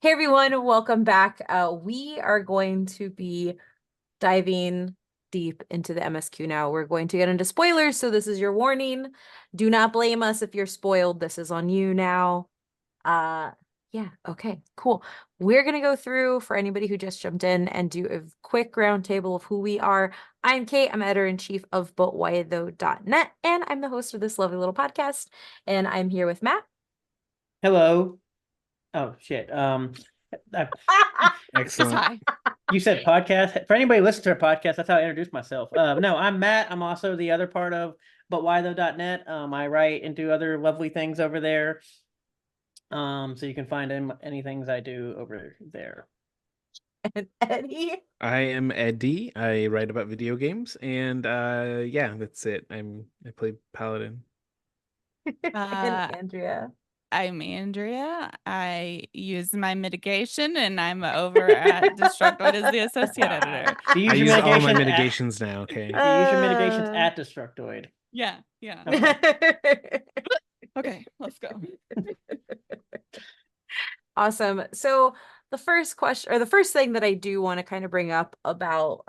Hey everyone, welcome back. We are going to be diving deep into the MSQ now. We're going to get into spoilers, so this is your warning. Do not blame us if you're spoiled. This is on you now. Uh, yeah, okay, cool. We're gonna go through for anybody who just jumped in and do a quick roundtable of who we are. I'm Kate, I'm editor-in-chief of ButWhyThough.net, and I'm the host of this lovely little podcast. And I'm here with Matt. Hello. Oh shit. I- Excellent. Hi. you said podcast. For anybody listening to our podcast, that's how I introduced myself. No, I'm Matt. I'm also the other part of ButWhyThough.net. I write and do other lovely things over there. So you can find any things I do over there. And Eddie. I am Eddie. I write about video games, and yeah, that's it. I play Paladin. And Andrea. I'm Andrea. I use my mitigation, and I'm over at Destructoid as the associate editor. Do you I use use your all my mitigation mitigations now. Okay. Do you use your mitigations at Destructoid? Yeah. Okay. Okay, let's go. Awesome. So the first question, or the first thing that I do want to kind of bring up about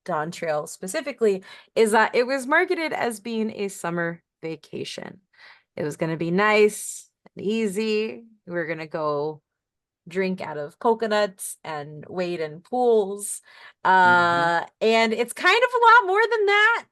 Dawntrail specifically is that it was marketed as being a summer vacation. It was going to be nice and easy. We were going to go drink out of coconuts and wade in pools. And it's kind of a lot more than that.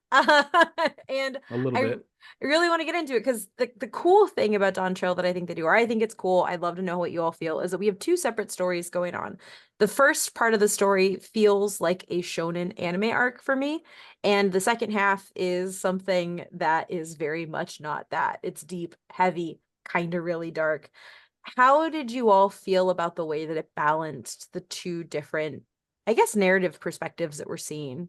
And A little I bit. really want to get into it because the cool thing about Dawntrail that I think they do, or I think it's cool, I'd love to know what you all feel, is that we have two separate stories going on. The first part of the story feels like a shonen anime arc for me, and the second half is something that is very much not that. It's deep, heavy, kind of really dark. How did you all feel about the way that it balanced the two different, I guess, narrative perspectives that we're seeing?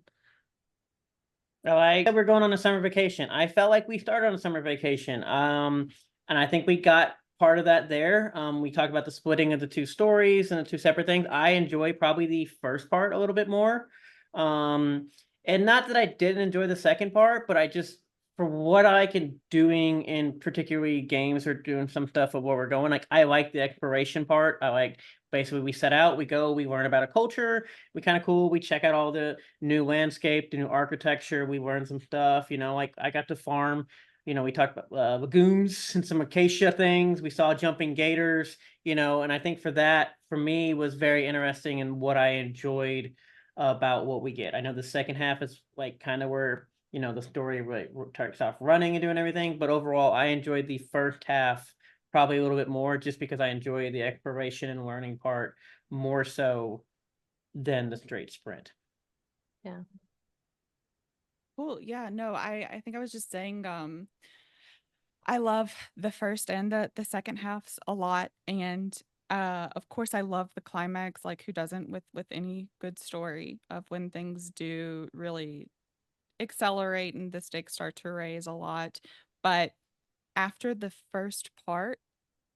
Like we're going on a summer vacation. I felt like we started on a summer vacation. And I think we got part of that there. We talked about the splitting of the two stories and the two separate things. I enjoy probably the first part a little bit more. And not that I didn't enjoy the second part, but I just for what I can doing in particularly games or doing some stuff of where we're going, like I like the exploration part. I like basically we set out, we go, we learn about a culture, we kind of cool, we check out all the new landscape, the new architecture, we learn some stuff, like I got to farm, we talked about legumes and some acacia things, we saw jumping gators, and I think for that, for me, was very interesting and what I enjoyed about what we get. I know the second half is like kind of where the story really starts off running and doing everything. But overall, I enjoyed the first half probably a little bit more just because I enjoy the exploration and learning part more so than the straight sprint. Yeah. Cool. Yeah, no, I think I was just saying, I love the first and the second halves a lot. And of course I love the climax, like who doesn't with any good story of when things do really accelerate and the stakes start to raise a lot. But after the first part,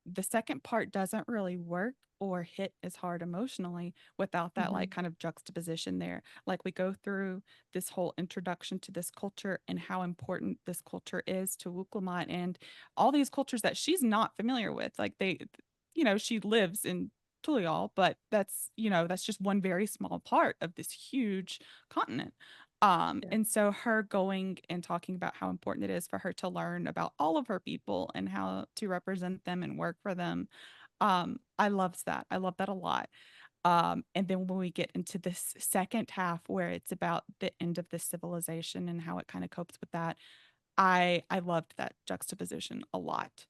the second part doesn't really work or hit as hard emotionally without that like kind of juxtaposition there. Like we go through this whole introduction to this culture and how important this culture is to Wuk Lamat and all these cultures that she's not familiar with. Like she lives in Tulial, but that's just one very small part of this huge continent. And so her going and talking about how important it is for her to learn about all of her people and how to represent them and work for them. I loves that. I love that a lot. And then when we get into this second half where it's about the end of this civilization and how it kind of copes with that, I loved that juxtaposition a lot.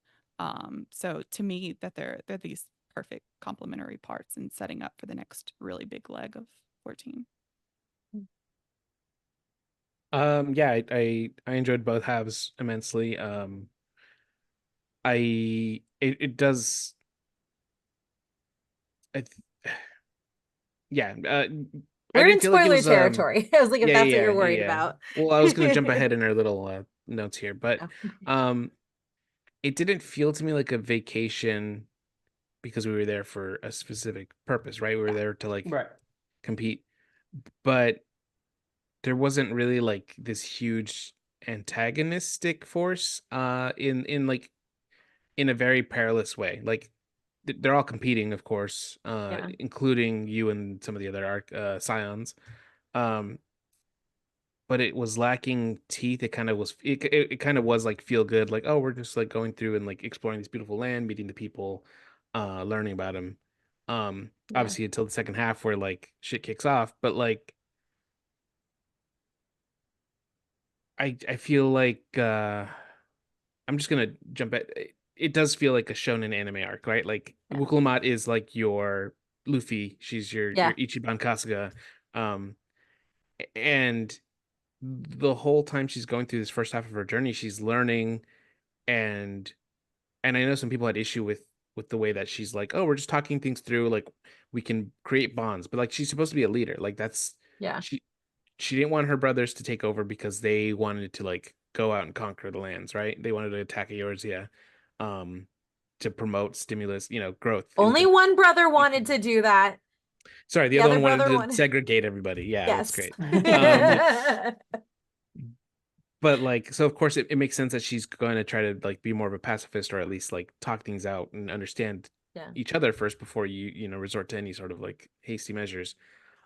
So to me that they're these perfect complementary parts and setting up for the next really big leg of 14. Yeah, I enjoyed both halves immensely. It does. I th- yeah. I We're in didn't feel like it spoiler was territory. I was like, if that's what you're worried yeah. about. Well, I was gonna jump ahead in our little notes here, but Oh. um, it didn't feel to me like a vacation because we were there for a specific purpose, right? We were there to like Right. compete, but there wasn't really like this huge antagonistic force in like in a very perilous way. Like they're all competing, of course, Yeah. including you and some of the other scions. Um, but it was lacking teeth. It kind of was. It kind of was like feel good, like, oh, we're just like going through and like exploring this beautiful land, meeting the people, learning about them. Yeah. Obviously until the second half where like shit kicks off, but like I feel like I'm just gonna jump at it. Does feel like a shonen anime arc, right? Like Yeah. Wuk Lamat is like your Luffy, she's your Yeah. Ichiban Kasuga, um, and the whole time she's going through this first half of her journey, she's learning, and I know some people had issue with the way that she's like, oh, we're just talking things through, like we can create bonds, but like she's supposed to be a leader, like that's Yeah. she didn't want her brothers to take over because they wanted to like go out and conquer the lands, right? They wanted to attack Eorzea, um, to promote stimulus, growth in Only the. one brother wanted to do that. Sorry, the The other other one wanted brother to wanted. segregate everybody. Yeah, that's Yes. great. Um, but like, so of course it makes sense that she's going to try to like be more of a pacifist, or at least like talk things out and understand Yeah. each other first before you resort to any sort of like hasty measures.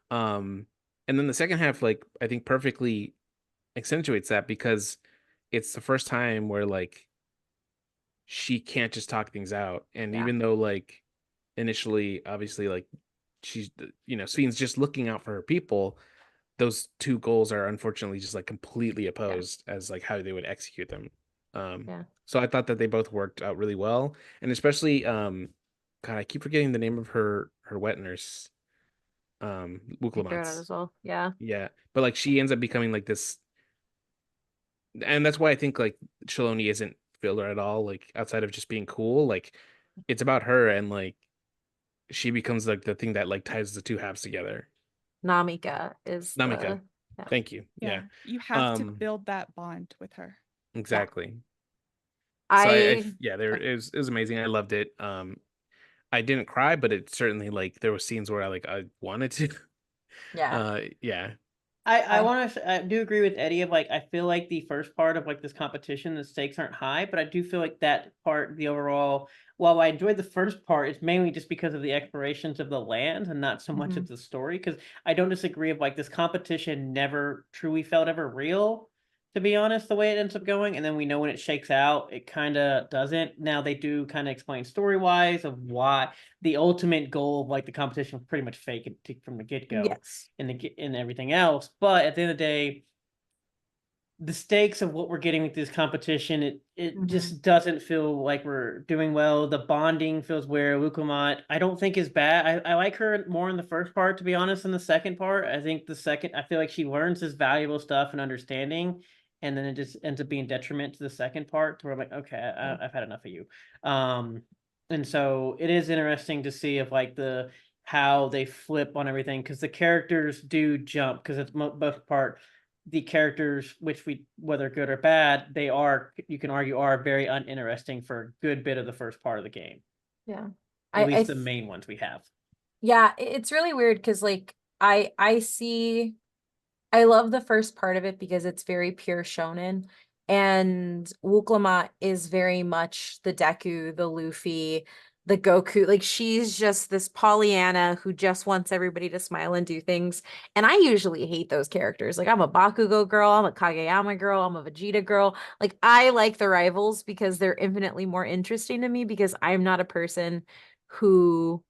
Um, and then the second half, like I think perfectly accentuates that because it's the first time where like she can't just talk things out. And Yeah. even though like initially, obviously, like she's Sven's just looking out for her people, those two goals are unfortunately just like completely opposed as like how they would execute them. Yeah. So I thought that they both worked out really well, and especially God, I keep forgetting the name of her wet nurse, Wuk Figure it out Lamat's. as well. Yeah. Yeah, but like she ends up becoming like this, and that's why I think like Shaloni isn't filler at all. Like outside of just being cool, like it's about her, and like she becomes like the thing that like ties the two halves together. Namika is Namika, the. Yeah. thank you. Yeah. Yeah, you have to Um, build that bond with her. exactly. So I. yeah, it was amazing. I loved it. I didn't cry, but it certainly like there were scenes where I wanted to. Yeah. Yeah. I do agree with Eddie of like I feel like the first part of like this competition, the stakes aren't high, but I do feel like that part, the overall, while I enjoyed the first part, it's mainly just because of the explorations of the land and not so much of the story. Because I don't disagree of like this competition never truly felt ever real, to be honest, the way it ends up going. And then we know when it shakes out, it kind of doesn't. Now they do kind of explain story wise of why the ultimate goal of like the competition was pretty much fake from the get go Yes. and everything else. But at the end of the day, the stakes of what we're getting with this competition, it just doesn't feel like we're doing well. The bonding feels weird. Wukumat, I don't think is bad. I like her more in the first part, to be honest. In the second part, I think the second, I feel like she learns this valuable stuff and understanding, and then it just ends up being detriment to the second part, to where I'm like, okay, I've had enough of you. And so it is interesting to see if like the how they flip on everything, because the characters do jump, because it's both part the characters, which we whether good or bad, they are, you can argue, are very uninteresting for a good bit of the first part of the game. Yeah. At least the main ones we have. Yeah, it's really weird because like I see I love the first part of it because it's very pure shonen, and Wuk Lamat is very much the Deku, the Luffy, the Goku. Like she's just this Pollyanna who just wants everybody to smile and do things. And I usually hate those characters. Like I'm a Bakugo girl, I'm a Kageyama girl, I'm a Vegeta girl. Like I like the rivals because they're infinitely more interesting to me because I'm not a person who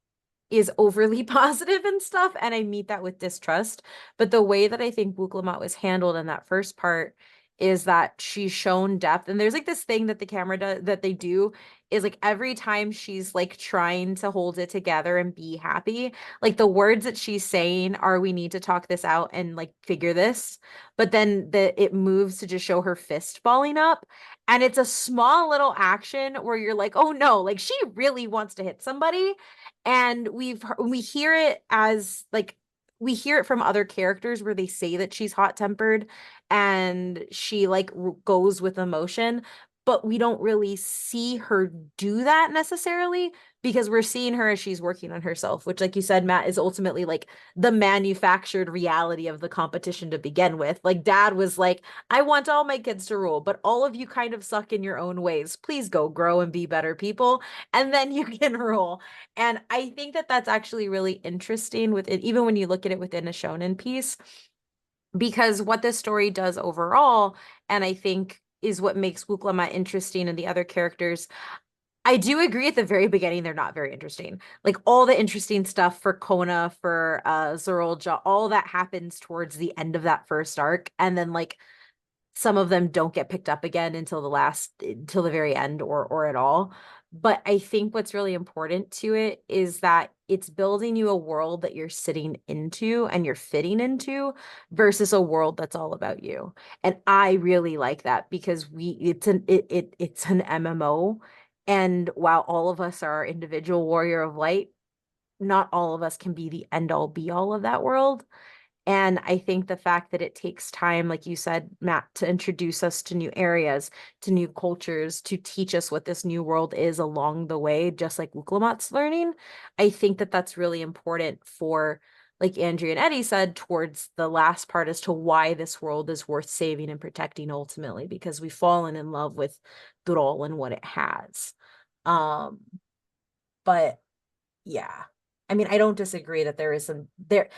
is overly positive and stuff, and I meet that with distrust. But the way that I think Wuk Lamat was handled in that first part is that she's shown depth. And there's like this thing that the camera does that they do is like every time she's like trying to hold it together and be happy, like the words that she's saying are we need to talk this out and like figure this. But then it moves to just show her fist balling up. And it's a small little action where you're like, oh no, like she really wants to hit somebody. And we hear it as like we hear it from other characters where they say that she's hot-tempered and she like goes with emotion, but we don't really see her do that necessarily. because we're seeing her as she's working on herself, which, like you said, Matt, is ultimately like the manufactured reality of the competition to begin with. Like dad was like, I want all my kids to rule, but all of you kind of suck in your own ways. Please go grow and be better people, and then you can rule. And I think that that's actually really interesting with it, even when you look at it within a shonen piece, because what this story does overall, and I think is what makes Wuk Lamat interesting and the other characters. I do agree at the very beginning, they're not very interesting. Like all the interesting stuff for Koana, for Zorolja, all that happens towards the end of that first arc. And then like some of them don't get picked up again until the very end or at all. But I think what's really important to it is that it's building you a world that you're sitting into and you're fitting into versus a world that's all about you. And I really like that because it's an MMO. And while all of us are individual warrior of light, not all of us can be the end all be all of that world. And I think the fact that it takes time, like you said, Matt, to introduce us to new areas, to new cultures, to teach us what this new world is along the way, just like Wuk Lamat's learning, I think that that's really important for, like Andrea and Eddie said, towards the last part as to why this world is worth saving and protecting ultimately, because we've fallen in love with Durol and what it has. Um, but yeah, I mean, I don't disagree that there is some there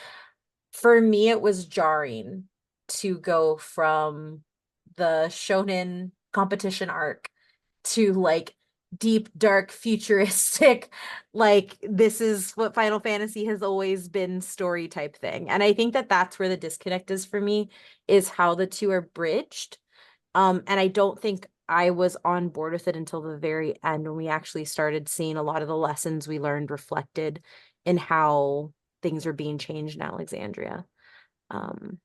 for me, it was jarring to go from the shonen competition arc to like deep, dark, futuristic, like this is what Final Fantasy has always been story type thing. And I think that that's where the disconnect is for me, is how the two are bridged. And I don't think I was on board with it until the very end when we actually started seeing a lot of the lessons we learned reflected in how things are being changed in Alexandria. Um,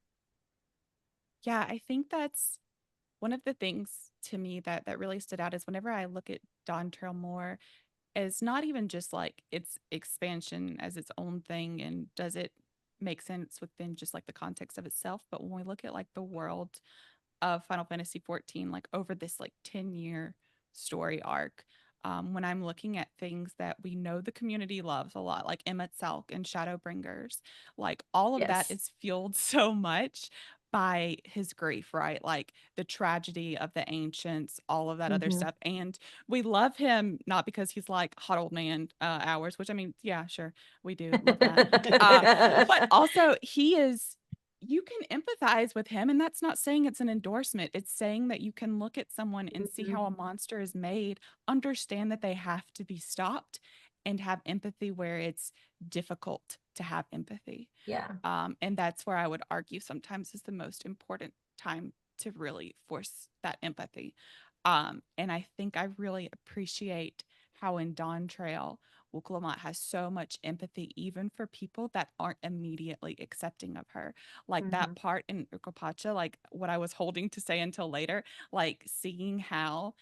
Yeah, I think that's one of the things to me that really stood out is whenever I look at Dawntrail more, is not even just like its expansion as its own thing and does it make sense within just like the context of itself, but when we look at like the world of Final Fantasy 14, like over this like 10-year story arc. When I'm looking at things that we know the community loves a lot, like Emmett Selk and Shadowbringers, like all of that yes. is fueled so much by his grief, right? Like the tragedy of the ancients, all of that other Mhm. stuff. And we love him not because he's like hot old man hours, which I mean, yeah, sure, we do love that. But also he is, you can empathize with him, and that's not saying it's an endorsement. It's saying that you can look at someone and see Mhm. how a monster is made, understand that they have to be stopped, and have empathy where it's difficult to have empathy. Yeah. And that's where I would argue sometimes is the most important time to really force that empathy. And I think I really appreciate how in Dawntrail, Wuk Lamat has so much empathy, even for people that aren't immediately accepting of her. Like that Mhm. part in Urkopacha, like what I was holding to say until later, like seeing how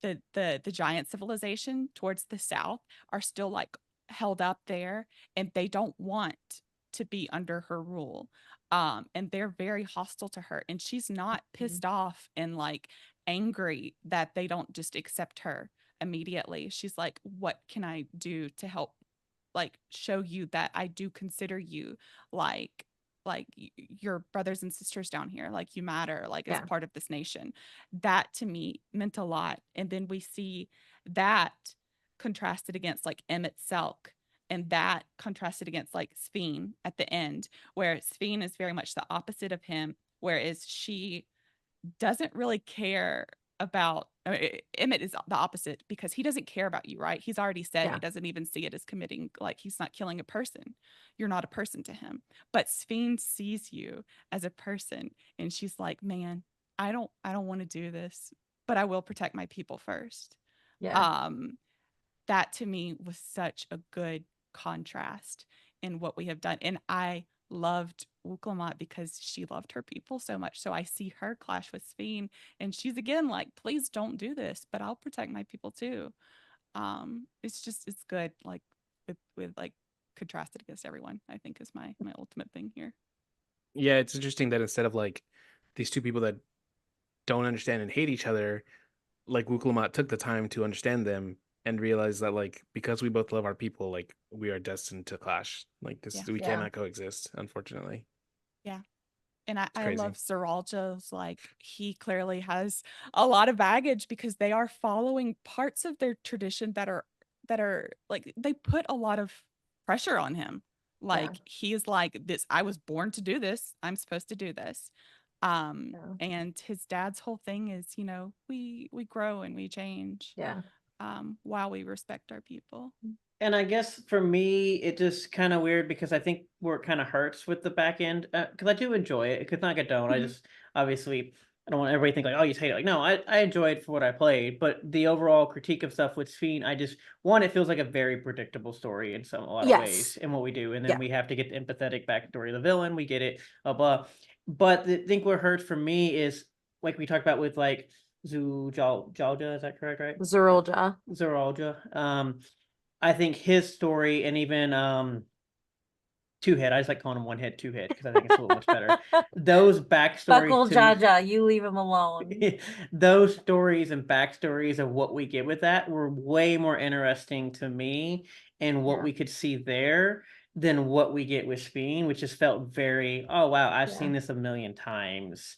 the giant civilization towards the south are still like held up there and they don't want to be under her rule. And they're very hostile to her, and she's not Mhm. pissed off and like angry that they don't just accept her immediately. She's like, what can I do to help like show you that I do consider you like your brothers and sisters down here, like you matter, like as Yeah. part of this nation. That to me meant a lot. And then we see that contrasted against like Emmett Selk, and that contrasted against like Sphene at the end, where Sphene is very much the opposite of him, whereas she doesn't really care about Emmett is the opposite because he doesn't care about you, right? He's already said he Yeah. doesn't even see it as committing, like he's not killing a person. You're not a person to him. But Sphene sees you as a person, and she's like, man, I don't want to do this, but I will protect my people first. Yeah. Um, that to me was such a good contrast in what we have done. And I loved Wuk Lamat because she loved her people so much. So I see her clash with Sphene, and she's again like, please don't do this, but I'll protect my people too. It's just it's good, like with like contrasted against everyone, I think is my ultimate thing here. Yeah, it's interesting that instead of like these two people that don't understand and hate each other, like Wuk Lamat took the time to understand them and realize that like because we both love our people, like we are destined to clash. Like this, Yeah. we Yeah. cannot coexist, unfortunately. And It's I crazy. love Zeralja's, like, he clearly has a lot of baggage because they are following parts of their tradition that are like, they put a lot of pressure on him. Like, he's like, this, I was born to do this. I'm supposed to do this. And his dad's whole thing is, you know, we grow and we change, Yeah. while we respect our people. And I guess for me, it just kind of weird because I think where it kind of hurts with the back end, because I do enjoy it. It's not like I don't. I Mhm. just obviously I don't want everybody to think like, oh, you hate it. Like, no, I enjoyed for what I played, but the overall critique of stuff with Fiend, I just one, it feels like a very predictable story in a lot of ways Yes. in what we do, and then Yeah. we have to get the empathetic backstory of the villain. We get it, blah blah. But I think what hurts for me is like we talked about with like Jalja, is that correct? Right? Zeralja. Zeralja. I think his story and even Two Head, I just like calling him One Head, Two Head because I think it's a little much better. Those backstories Bakool to Ja me, Ja, you leave him alone. those stories and backstories of what we get with that were way more interesting to me and what Yeah. we could see there than what we get with Speen, which just felt very, oh wow, I've Yeah. seen this a million times.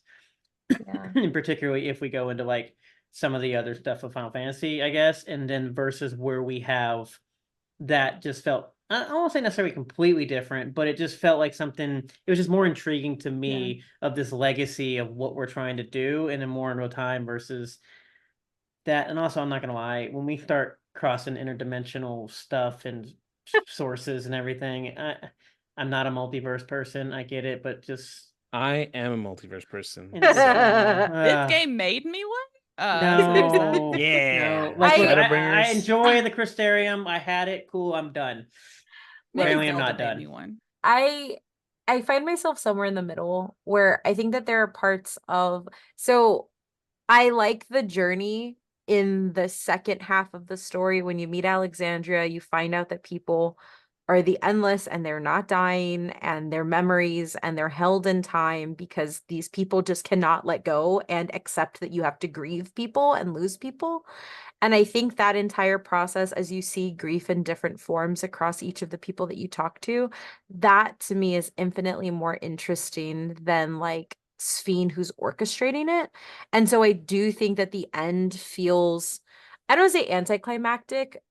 Yeah. And particularly if we go into like some of the other stuff of Final Fantasy, I guess, and then versus where we have that just felt I won't say necessarily completely different, but it just felt like something it was just more intriguing to me of this legacy of what we're trying to do and in more in real time versus that. And also I'm not gonna lie, when we start crossing interdimensional stuff and sources and everything, I'm not a multiverse person. I get it, but just I am a multiverse person. and so, This game made me one. So there's that. no, Yeah. no. Like, look, I Shadowbringers. enjoy the Crystarium. I had it. Cool. I'm done. Maybe Apparently, I'm Zelda not made done. me one. I find myself somewhere in the middle where I think that there are parts of so I like the journey in the second half of the story when you meet Alexandria, you find out that people are the endless and they're not dying and their memories and they're held in time because these people just cannot let go and accept that you have to grieve people and lose people. And I think that entire process, as you see grief in different forms across each of the people that you talk to, that to me is infinitely more interesting than like Sphene who's orchestrating it. And so I do think that the end feels, I don't want to say anticlimactic,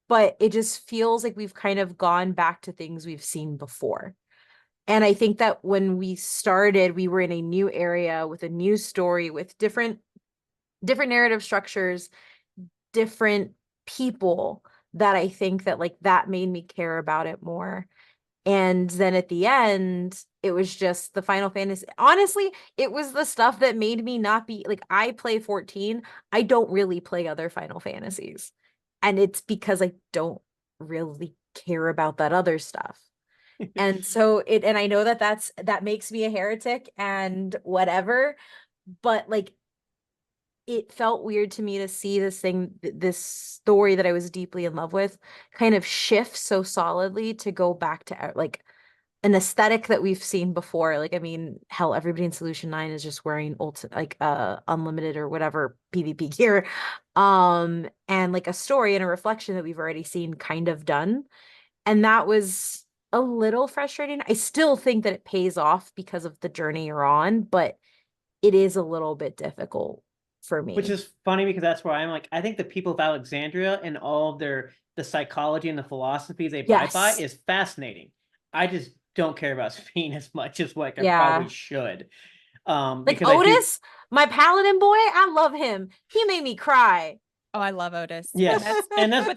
but it just feels like we've kind of gone back to things we've seen before. And I think that when we started, we were in a new area with a new story, with different narrative structures, different people, that I think that like that made me care about it more. And then at the end, it was just the Final Fantasy. Honestly, it was the stuff that made me not be like, I play 14. I don't really play other Final Fantasies. And it's because I don't really care about that other stuff. And so and I know that that makes me a heretic and whatever, but like it felt weird to me to see this story that I was deeply in love with kind of shift so solidly to go back to like an aesthetic that we've seen before. Like, I mean, hell, everybody in Solution 9 is just wearing unlimited or whatever PvP gear. And like a story and a reflection that we've already seen kind of done. And that was a little frustrating. I still think that it pays off because of the journey you're on, but it is a little bit difficult for me. Which is funny because that's where I'm like, I think the people of Alexandria and all of the psychology and the philosophies they abide by Yes. is fascinating. I just don't care about Spain as much as like I Yeah. probably should. Like Because I do, Otis, my paladin boy, I love him. He made me cry. Oh, I love Otis. yes, and But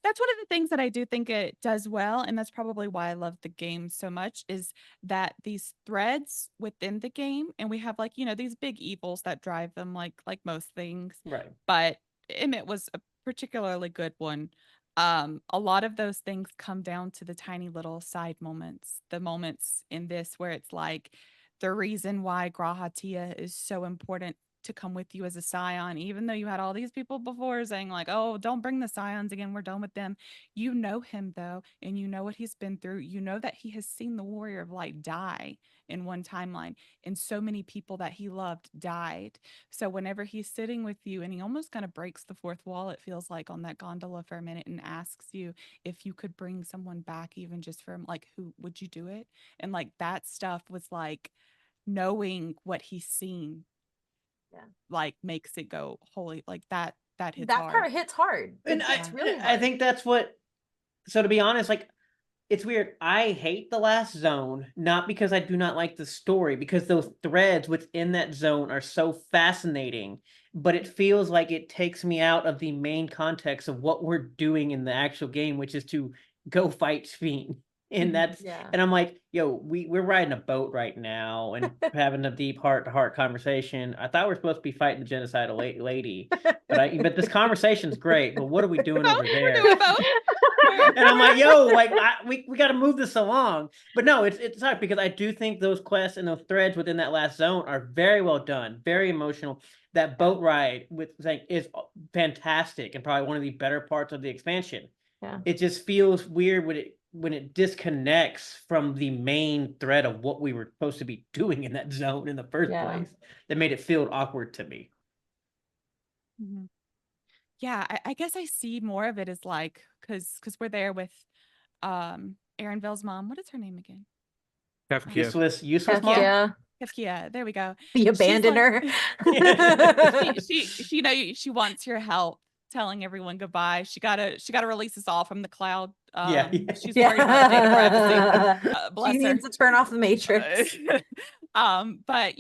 that's one of the things that I do think it does well, and that's probably why I love the game so much, is that these threads within the game, and we have like, you know, these big evils that drive them like most things. right. But Emmett was a particularly good one. A lot of those things come down to the tiny little side moments, the moments in this where it's like the reason why Grahatia is so important to come with you as a scion, even though you had all these people before saying like, oh, don't bring the scions again, we're done with them. You know him though, and you know what he's been through. You know that he has seen the Warrior of Light die in one timeline, and so many people that he loved died. So whenever he's sitting with you and he almost kind of breaks the fourth wall, it feels like, on that gondola for a minute, and asks you if you could bring someone back, even just for like, who would you do it? And like that stuff was like, knowing what he's seen, Yeah. like makes it go holy, like that hits That hard. part hits hard. And It's really hard. I think that's what, so to be honest, like, it's weird. I hate the last zone, not because I do not like the story, because those threads within that zone are so fascinating, but it feels like it takes me out of the main context of what we're doing in the actual game, which is to go fight Sphene. And that's, Yeah. and I'm like, yo, we're riding a boat right now and having a deep heart-to-heart conversation. I thought we are supposed to be fighting the genocidal lady, but this conversation's great, but what are we doing over there? We're both- And I'm like, yo, like we got to move this along. But no, it's hard because I do think those quests and those threads within that last zone are very well done, very emotional. That boat ride with Zank is fantastic and probably one of the better parts of the expansion. Yeah. It just feels weird when it disconnects from the main thread of what we were supposed to be doing in that zone in the first Yeah. place. That made it feel awkward to me. Mhm. Yeah, I guess I see more of it as like, because we're there with Erenville's mom. What is her name again? Kafka. Useless Heck mom. yeah. Kefkia. There we go. You She's abandon like- her. she know she wants your help, telling everyone goodbye. She gotta release us all from the cloud. Yeah. She's worried about data privacy. Yeah. Bless She her. needs to turn off the matrix. But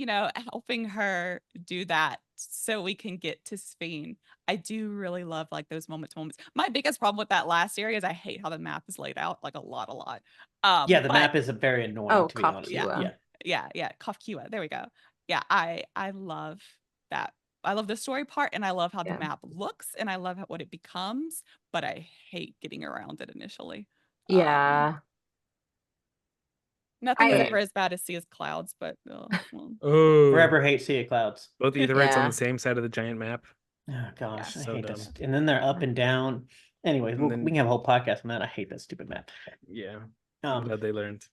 helping her do that so we can get to Sphene. I do really love like those moments. My biggest problem with that last area is I hate how the map is laid out, like a lot. Yeah, the but- map is very annoying, Oh, to be honest. Kafka. Yeah. Kafkiwa. There we go. Yeah, I love that. I love the story part, and I love how Yeah. the map looks, and I love what it becomes, but I hate getting around it initially. Yeah. Nothing's I- ever as bad as Sea as Clouds, but well. Oh, Forever hate Sea of Clouds. both Aetherites on Yeah. the same side of the giant map. Oh gosh, I so hate dumb. this. And then they're up and down. Anyways, And then- we can have a whole podcast on that. I hate that stupid map. Yeah, I'm Um, glad they learned.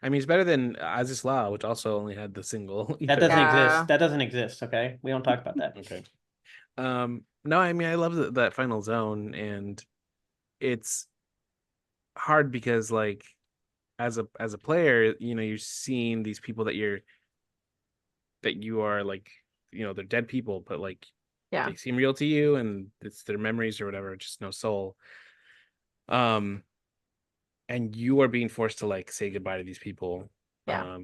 I mean, it's better than Aziz La, which also only had the single. that doesn't Yeah. exist. That doesn't exist. Okay, we don't talk about that. Okay. No, I mean, I love that final zone, and it's hard because, like, as a player, you're seeing these people that you are like, they're dead people, but like, Yeah. they seem real to you, and it's their memories or whatever, just no soul. And you are being forced to like say goodbye to these people. Yeah.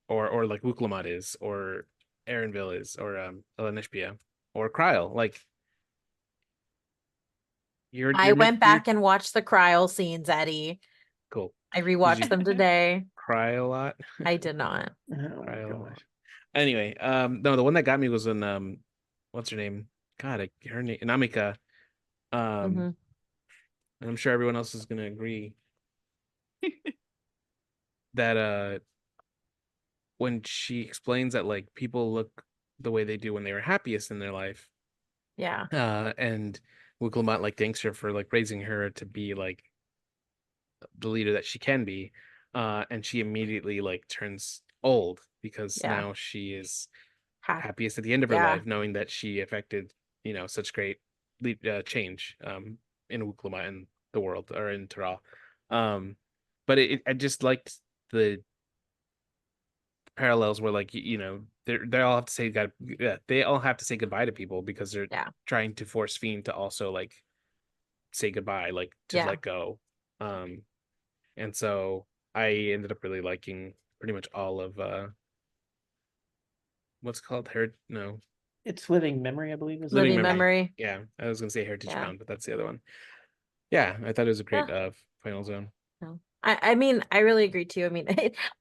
Or like Wuk Lamat is, or Erenville is, or Elenishbia, or Kryl. Like, I went back and watched the Kryl scenes, Eddie. cool. I rewatched them today. Cry a lot. I did not. Oh, Cry a lot. gosh. Anyway, no, the one that got me was in what's her name? God, her name Namika. Mhm. And I'm sure everyone else is gonna agree that when she explains that like people look the way they do when they were happiest in their life, Yeah. and Wuk Lamat like thanks her for like raising her to be like the leader that she can be, and she immediately like turns old because Yeah. now she is Ha- happiest at the end of her Yeah. life, knowing that she affected such great change in Wuk Lamat and the world, or in Taral. But I just liked the parallels where like they all have to say they all have to say goodbye to people because they're Yeah. trying to force Fiend to also like say goodbye, like to Yeah. let go. And so I ended up really liking pretty much all of what's it called? No, It's Living Memory, I believe. Is Living Living memory. yeah, I was gonna say Heritage Yeah. Bound, but that's the other one. Yeah, I thought it was a great Yeah. final zone. No. I mean, I really agree too. I mean,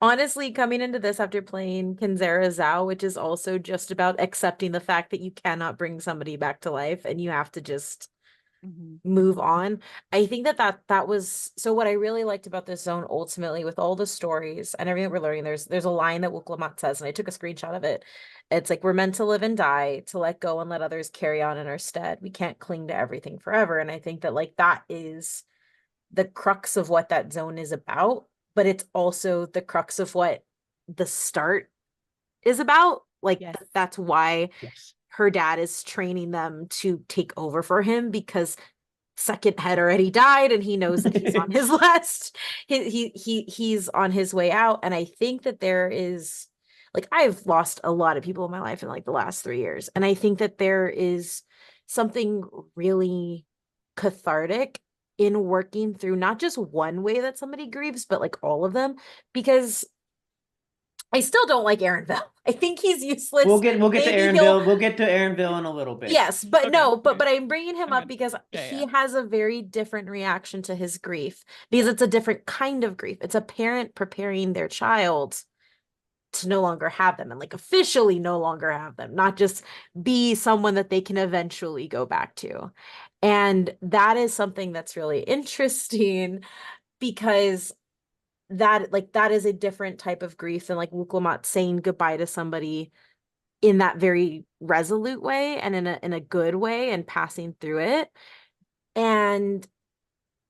honestly, coming into this after playing Kinzera Zhao, which is also just about accepting the fact that you cannot bring somebody back to life and you have to just move on. I think that was so what I really liked about this zone ultimately with all the stories and everything we're learning. There's a line that Wuk Lamat says, and I took a screenshot of it. It's like we're meant to live and die, to let go and let others carry on in our stead. We can't cling to everything forever. And I think that like that is the crux of what that zone is about, but it's also the crux of what the start is about. Like Yes. that's why Yes. her dad is training them to take over for him because second had already died and he knows that he's on his last he's on his way out. And I think that there is like I've lost a lot of people in my life in like the last 3 years, and I think that there is something really cathartic in working through not just one way that somebody grieves but like all of them, because I still don't like Erenville. I think he's useless. We'll get to Maybe he'll- Erenville. We'll get to Erenville in a little bit. Yes, but Okay, no, but okay. I'm bringing him up Okay. because Yeah, he yeah. has a very different reaction to his grief, because it's a different kind of grief. It's a parent preparing their child to no longer have them and like officially no longer have them, not just be someone that they can eventually go back to. And that is something that's really interesting because that is a different type of grief than like Wuk Lamat saying goodbye to somebody in that very resolute way and in a good way and passing through it. And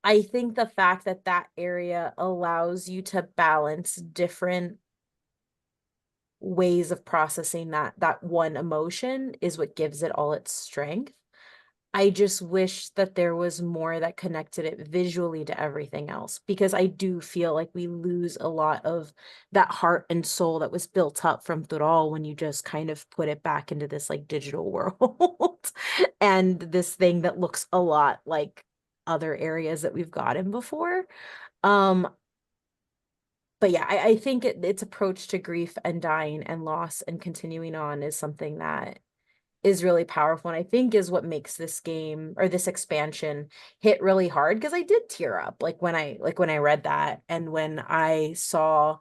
I think the fact that that area allows you to balance different ways of processing that one emotion is what gives it all its strength. I just wish that there was more that connected it visually to everything else, because I do feel like we lose a lot of that heart and soul that was built up from Tural when you just kind of put it back into this like digital world and this thing that looks a lot like other areas that we've gotten before. But yeah, I think its approach to grief and dying and loss and continuing on is something that is really powerful, and I think is what makes this game or this expansion hit really hard, because I did tear up like when I read that and when I saw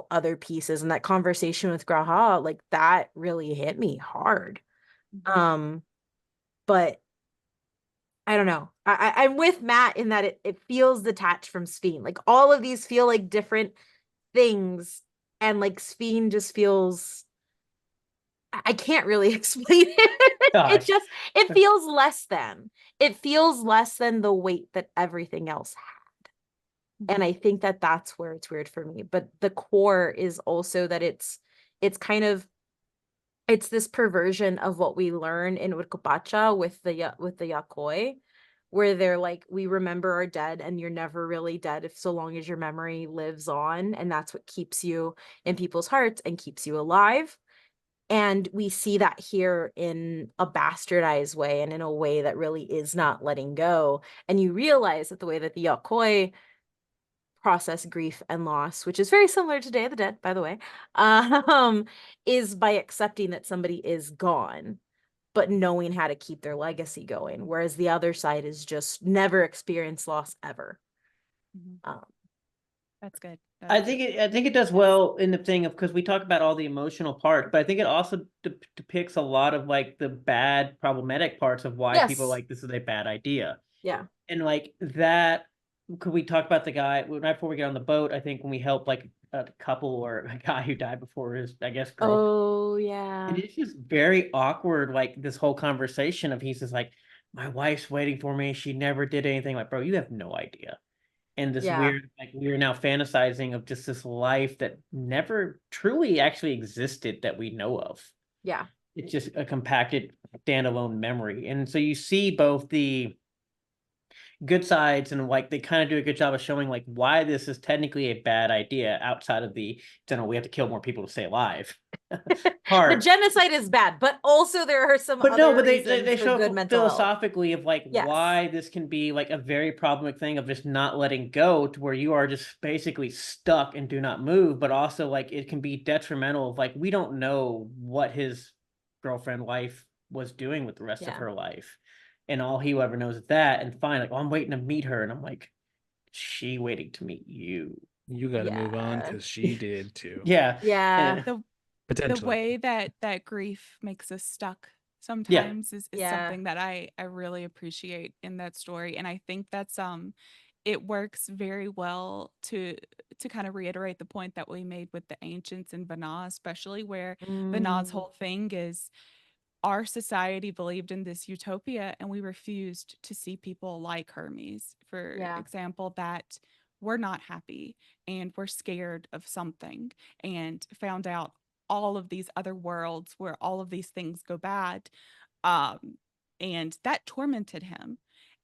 other pieces and that conversation with Graha, like that really hit me hard. But I don't know. I'm with Matt in that it feels detached from Sphene. Like all of these feel like different things, and like Sphene just feels, I can't really explain it. Gosh. It feels less than. It feels less than the weight that everything else had. And I think that that's where it's weird for me. But the core is also that it's kind of, it's this perversion of what we learn in Urkupacha with the Yakoi, where they're like, we remember our dead and you're never really dead if so long as your memory lives on, and that's what keeps you in people's hearts and keeps you alive. And we see that here in a bastardized way and in a way that really is not letting go. And you realize that the way that the Yakoi process grief and loss, which is very similar to Day of the Dead, by the way, is by accepting that somebody is gone, but knowing how to keep their legacy going. Whereas the other side is just never experience loss ever. That's good. I think it does well in the thing of, because we talk about all the emotional part, but I think it also depicts a lot of like the bad problematic parts of why people Yes. like this is a bad idea. Yeah. And like that, could we talk about the guy right before we get on the boat? I think when we help like a couple or a guy who died before his, I guess, girlfriend. Oh yeah. And it's just very awkward, like this whole conversation of he's just like, my wife's waiting for me. She never did anything. Like, bro, you have no idea. And this Yeah. weird, like we are now fantasizing of just this life that never truly actually existed that we know of. Yeah. It's just a compacted standalone memory. And so you see both the good sides and like they kind of do a good job of showing like why this is technically a bad idea outside of the we have to kill more people to stay alive. The genocide is bad, but also there are some But other no, but reasons they for show good up mental health. philosophically of like Yes. why this can be like a very problematic thing of just not letting go, to where you are just basically stuck and do not move, but also like it can be detrimental of like we don't know what his girlfriend wife was doing with the rest of her life. And all he ever knows is that, and fine, like, oh, I'm waiting to meet her. And I'm like, she waiting to meet you. You got to move on Yeah. because she did too. Yeah. Yeah. And- The Potentially. way that grief makes us stuck sometimes is Yeah. something that I really appreciate in that story. And I think that's it works very well to kind of reiterate the point that we made with the ancients and Vana, especially where Vana's Mm, whole thing is our society believed in this utopia and we refused to see people like Hermes, for yeah. example, that were not happy and were scared of something and found out all of these other worlds where all of these things go bad. Um, and that tormented him.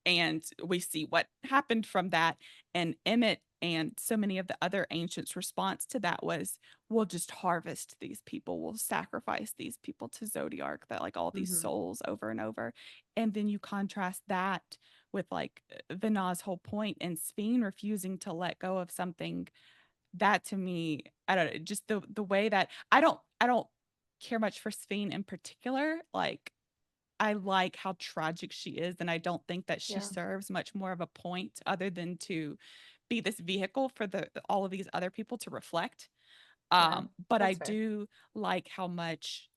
And we see what happened from that. And Emmett and so many of the other ancients' response to that was, we'll just harvest these people, we'll sacrifice these people to Zodiark, that like all these Mhm. souls over and over. And then you contrast that with like Vinaz's whole point and Sphene refusing to let go of something that to me, I don't know, just the way that I don't care much for Sphene in particular. Like I like how tragic she is, and I don't think that she Yeah. serves much more of a point other than to be this vehicle for all of these other people to reflect. Yeah, But I that's fair. do like how much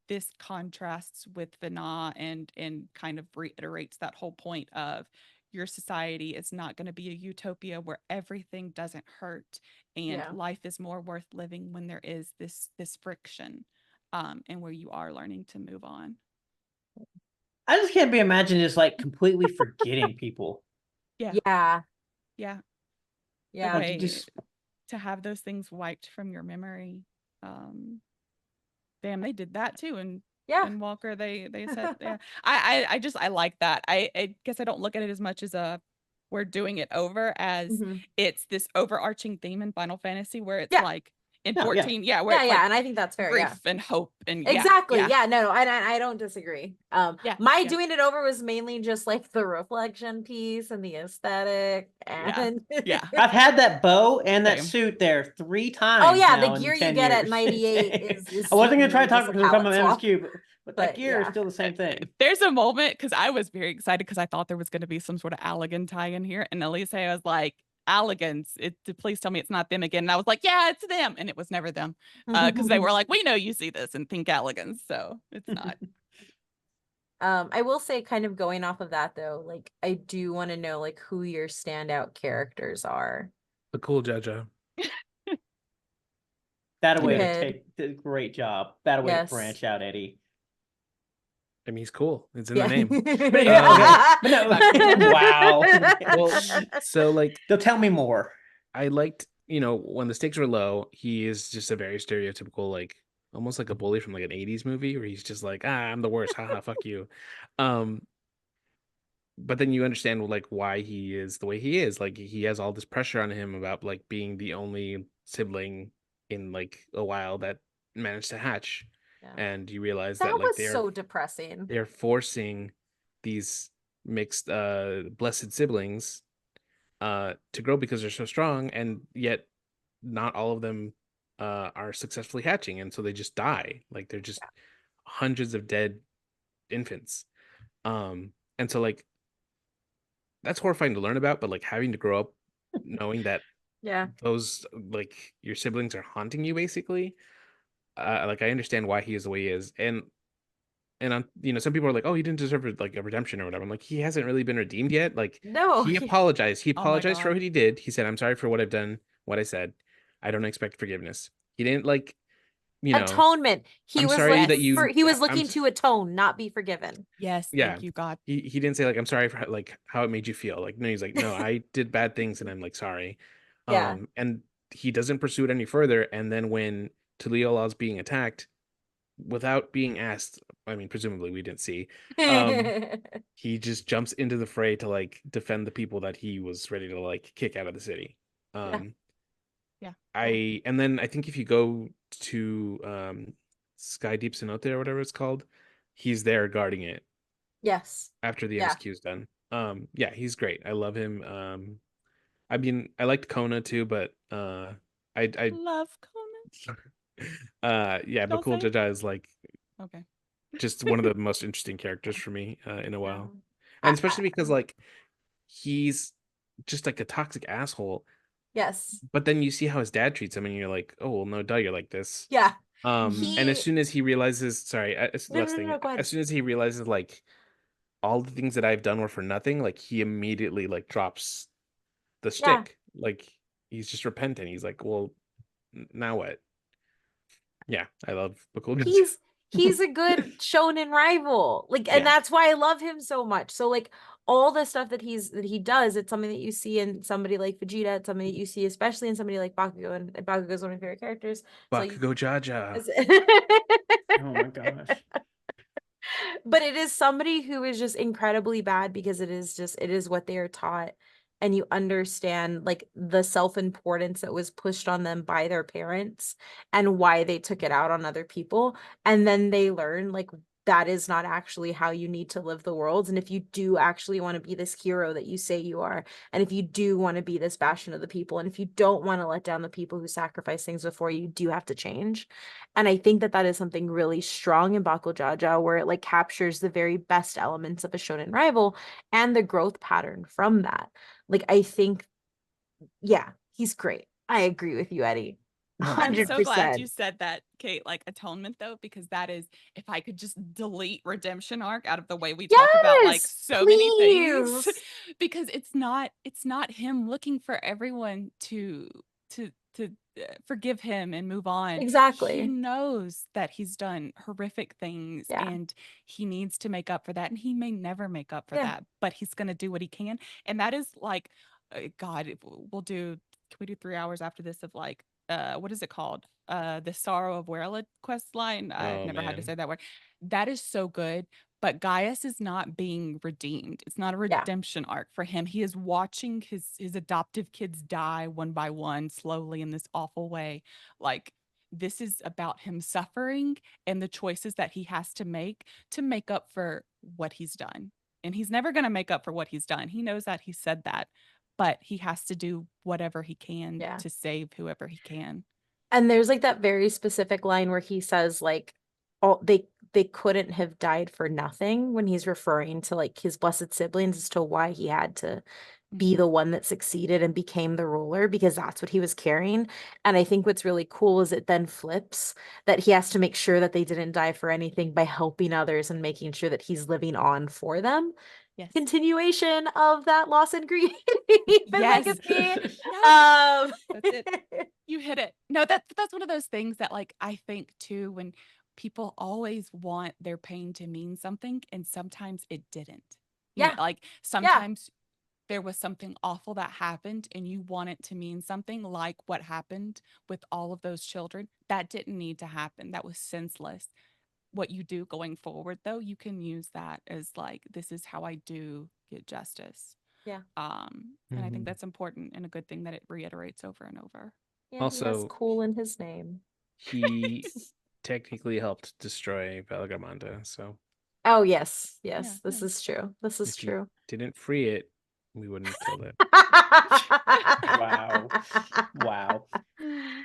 this contrasts with Vana and kind of reiterates that whole point of your society is not going to be a utopia where everything doesn't hurt and Yeah. life is more worth living when there is this friction, and where you are learning to move on. I just can't be imagined just like completely forgetting people. Yeah. Yeah. Yeah. Yeah. The Like you way just to have those things wiped from your memory. Damn, they did that too. And Yeah. in Walker, they said, yeah. I just I like that. I guess I don't look at it as much as a we're doing it over as Mhm. it's this overarching theme in Final Fantasy where it's Yeah. like in No, yeah. 14, yeah, where Yeah, it's yeah, like and I think that's fair. Yeah. grief and hope and Exactly. yeah. Yeah, no, I don't disagree. Yeah, My yeah. doing it over was mainly just like the reflection piece and the aesthetic Yeah, and yeah. I've had that bow and that Same. suit there 3 Oh times yeah, the now in gear you 10 get at years. 98 is I wasn't gonna try seemingly to talk just a because we're talking palette about swap. MSQ, but that But gear is yeah. still the same thing. There's a moment because I was very excited because I thought there was going to be some sort of Allegan tie in here. And Elise was like, Allegans, please tell me it's not them again. And I was like, yeah, it's them. And it was never them because they were like, we know you see this and think Allegans. So it's not. I will say kind of going off of that though, like I do want to know like who your standout characters are. Bakool Ja Ja. That way to Kid. take the great job. That way to Yes. branch out, Eddie. I mean, he's cool. It's in Yeah. the name. But yeah, okay. But no, wow. Well, so like, They'll tell me more. I liked, when the stakes were low, he is just a very stereotypical, like almost like a bully from like an 80s movie where he's just like, I'm the worst, haha, fuck you. But then you understand like why he is the way he is. Like he has all this pressure on him about like being the only sibling in like a while that managed to hatch. Yeah. And you realize That that like was so depressing. they're forcing these mixed blessed siblings to grow because they're so strong, and yet not all of them are successfully hatching, and so they just die. Like they're just hundreds of dead infants. And so like that's horrifying to learn about, but like having to grow up knowing that Yeah. those like your siblings are haunting you basically. Like I understand why he is the way he is. And on, some people are like, oh, he didn't deserve like a redemption or whatever. I'm like, he hasn't really been redeemed yet. Like No. he apologized. He Oh my apologized for God. what he did. He said, I'm sorry for what I've done, what I said. I don't expect forgiveness. He didn't like, Atonement. He I'm was sorry that looking for you he was I'm looking to atone, not be forgiven. Yes. yeah. Thank you, God. He didn't say like, I'm sorry for like how it made you feel. Like no, he's like, no, I did bad things and I'm like sorry. Yeah. And he doesn't pursue it any further. And then when Taliola's being attacked without being asked, I mean, presumably we didn't see, he just jumps into the fray to like defend the people that he was ready to like kick out of the city. Yeah. Yeah. And then I think if you go to Sky Deep Cenote or whatever it's called, he's there guarding it Yes. after the Yeah. MSQ is done. Yeah, he's great. I love him. I mean, I liked Koana too, but I Love Conan. yeah, Don't Bakool say Ja it. Ja is like Okay. just one of the most interesting characters for me in a while. No. And especially because like he's just like a toxic asshole, Yes. but then you see how his dad treats him and you're like, oh well, no duh, you're like this. Yeah. And as He soon as he realizes, sorry, No, last no, no, thing, no, go ahead. as soon as he realizes like all the things that I've done were for nothing, like he immediately like drops the Yeah. stick. Like he's just repentant. He's like, well, now what? Yeah, I love Bakool Ja Ja. He's a good shonen rival. Like, and Yeah. that's why I love him so much. So like all the stuff that he does, it's something that you see in somebody like Vegeta, it's something that you see especially in somebody like Bakugo, and Bakugo is one of my favorite characters. So you Bakugo Ja Ja. Oh my gosh. but it is somebody who is just incredibly bad because it is what they are taught, and you understand like the self-importance that was pushed on them by their parents and why they took it out on other people, and then they learn like that is not actually how you need to live the world. And if you do actually want to be this hero that you say you are, and if you do want to be this bastion of the people, and if you don't want to let down the people who sacrifice things before you, do have to change. And I think that that is something really strong in Bakool Ja Ja, where it like captures the very best elements of a shonen rival and the growth pattern from that. Like I think, yeah, he's great. I agree with you, Eddie. Oh my I'm gosh. so glad you 100%. said that, Kate, like atonement though, because that is, if I could just delete redemption arc out of the way we talk about like Yes, so many things, please. because it's not him looking for everyone to forgive him and move on. He Exactly. knows that he's done horrific things Yeah. and he needs to make up for that, and he may never make up for Yeah. that, but he's going to do what he can. And that is like, God, can we do 3 hours after this of like, what is it called? The Sorrow of Werla quest line. I've Oh never had to man. say that word. That is so good. But Gaius is not being redeemed. It's not a Yeah. redemption arc for him. He is watching his adoptive kids die one by one, slowly in this awful way. Like, this is about him suffering and the choices that he has to make up for what he's done. And he's never going to make up for what he's done. He knows that. He said that, but he has to do whatever he can Yeah. to save whoever he can. And there's like that very specific line where he says like all they couldn't have died for nothing, when he's referring to like his blessed siblings as to why he had to be the one that succeeded and became the ruler, because that's what he was carrying. And I think what's really cool is it then flips that he has to make sure that they didn't die for anything by helping others and making sure that he's living on for them. Yes. Continuation of that loss and grief and Yes. legacy. No, that's it. You hit it. No, that's one of those things that like I think too, when people always want their pain to mean something, and sometimes it didn't. You know, Yeah. like sometimes there was something awful that happened and you want it to mean something, like what happened with all of those children. That didn't need to happen. That was senseless. What you do going forward though, you can use that as like, this is how I do get justice. Yeah. And I think Mhm. that's important and a good thing that it reiterates over and over. Yeah, he has Also, cool in his name. he technically helped destroy Valgamanda, so Oh, yes. Yeah, Yes, this yeah. is true. This is if he true. didn't free it, we wouldn't have killed it. Wow. Wow. Mm.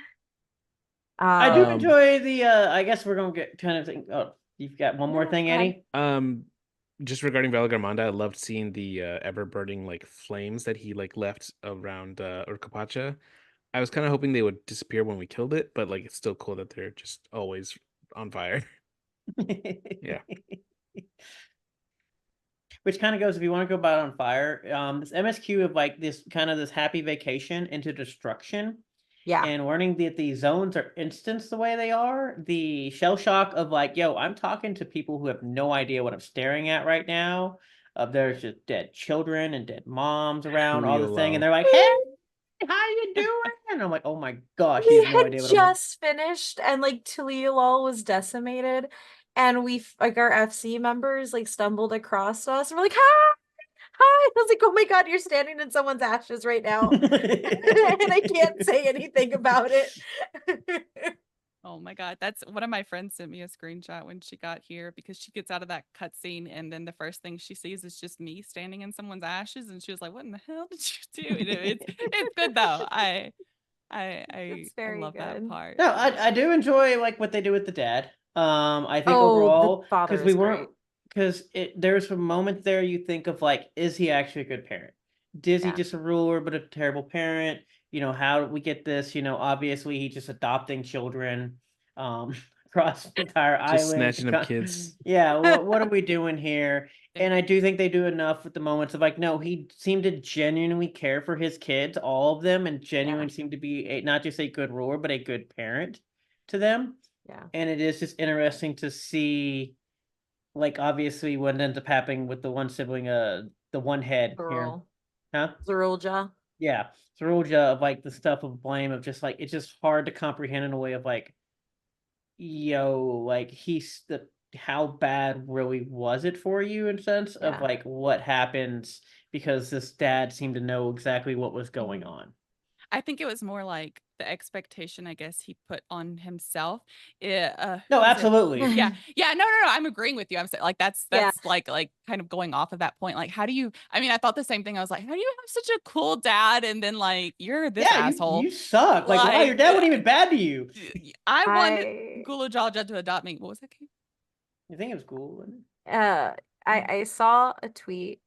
I do Um, enjoy the I guess we're gonna get kind of think, oh, you've got one more No, thing, go ahead. Eddie? Just regarding Valgamanda, I loved seeing the ever burning like flames that he like left around Urkapacha. I was kind of hoping they would disappear when we killed it, but like it's still cool that they're just always on fire. Yeah. Which kind of goes, if you want to go about on fire, this MSQ of like this kind of this happy vacation into destruction, Yeah. and learning that the zones are instanced the way they are, the shell shock of like, yo, I'm talking to people who have no idea what I'm staring at right now. There's just dead children and dead moms around, all the thing, and they're like, hey, how you doing? And I'm like, oh my gosh, he We has no had idea what just finished and like Taliolol was decimated, and like our FC members like stumbled across us and we're like, hi, hi. I was like, oh my God, you're standing in someone's ashes right now. And I can't say anything about it. Oh my God. That's one of my friends sent me a screenshot when she got here, because she gets out of that cutscene and then the first thing she sees is just me standing in someone's ashes. And she was like, what in the hell did you do? It's good though. I It's very love that good. part. No, I do enjoy like what they do with the dad. I think Oh, the overall, father because we is weren't, great. because there's a moment there you think of like, is he actually a good parent? Is he Yeah. just a ruler but a terrible parent? You know, how do we get this? You know, obviously he's just adopting children. across the entire Just island. snatching up kids. Yeah, what are we doing here? And I do think they do enough with the moments of like, no, he seemed to genuinely care for his kids, all of them, and genuinely seemed to be not just a good ruler, but a good parent to them. Yeah. And it is just interesting to see, like, obviously what ends up happening with the one sibling, the one head here. Huh? Zorulja. Yeah. Zorulja, of like the stuff of blame of just like, it's just hard to comprehend in a way of like, yo, like how bad really was it for you in sense of like what happens, because this dad seemed to know exactly what was going on. I think it was more like the expectation, I guess, he put on himself. No, absolutely. Yeah. No. I'm agreeing with you. I'm saying like that's like kind of going off of that point. Like, how do you? I mean, I thought the same thing. I was like, how do you have such a cool dad and then like you're this asshole? You suck. Like, wow, your dad wasn't even bad to you. I wanted Koana Ja Ja to adopt me. What was that? I think it was cool. I saw a tweet,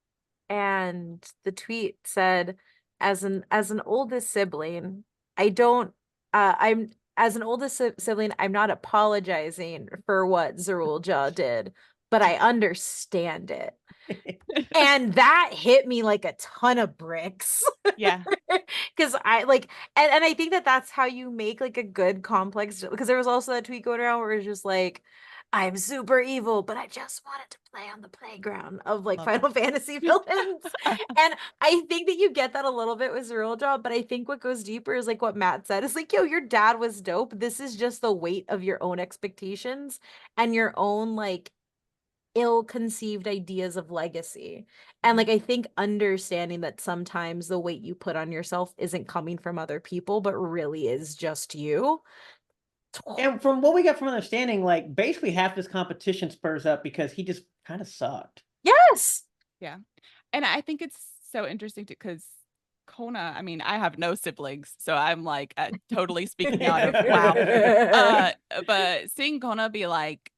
and the tweet said, as an oldest sibling, I'm as an oldest sibling, I'm not apologizing for what Zorulja did, but I understand it. And that hit me like a ton of bricks. Yeah. Because I like, and I think that that's how you make like a good complex, because there was also that tweet going around where it's just like, I'm super evil, but I just wanted to play on the playground of like Final Fantasy villains. And I think that you get that a little bit with Zorulja, but I think what goes deeper is like what Matt said. It's like, yo, your dad was dope. This is just the weight of your own expectations and your own like ill-conceived ideas of legacy. And like, I think understanding that sometimes the weight you put on yourself isn't coming from other people, but really is just you. And from what we got from understanding, like basically half this competition spurs up because he just kind of sucked. Yes. Yeah. And I think it's so interesting because Koana, I mean, I have no siblings, so I'm like totally speaking out of wow. But seeing Koana be like,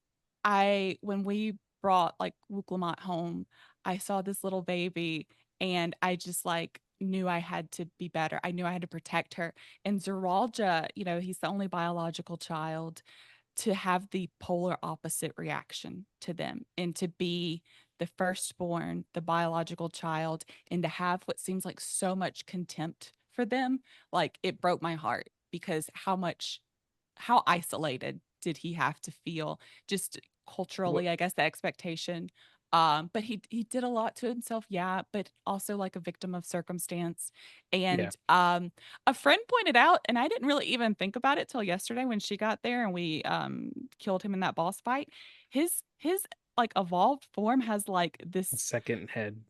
when we brought like Wuk Lamat home, I saw this little baby and I just like knew I had to be better. I knew I had to protect her. And Zorulja, he's the only biological child to have the polar opposite reaction to them and to be the firstborn, the biological child, and to have what seems like so much contempt for them. Like, it broke my heart because how isolated did he have to feel just culturally, I guess, the expectation. But he did a lot to himself, but also like a victim of circumstance. And a friend pointed out, and I didn't really even think about it till yesterday when she got there and we killed him in that boss fight. His like evolved form has like this second head.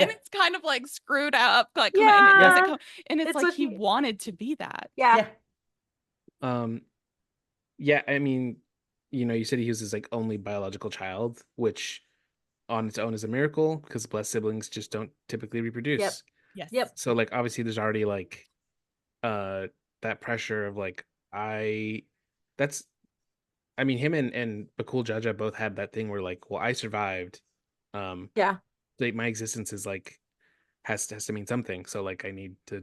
And it's kind of like screwed up, like and it's like he wanted to be that. Yeah, I mean, you said he was his like only biological child, which on its own is a miracle because blessed siblings just don't typically reproduce. So like obviously there's already like that pressure of like him and Bakool Ja Ja both had that thing where like, well, I survived. Like my existence is like has to mean something. So like I need to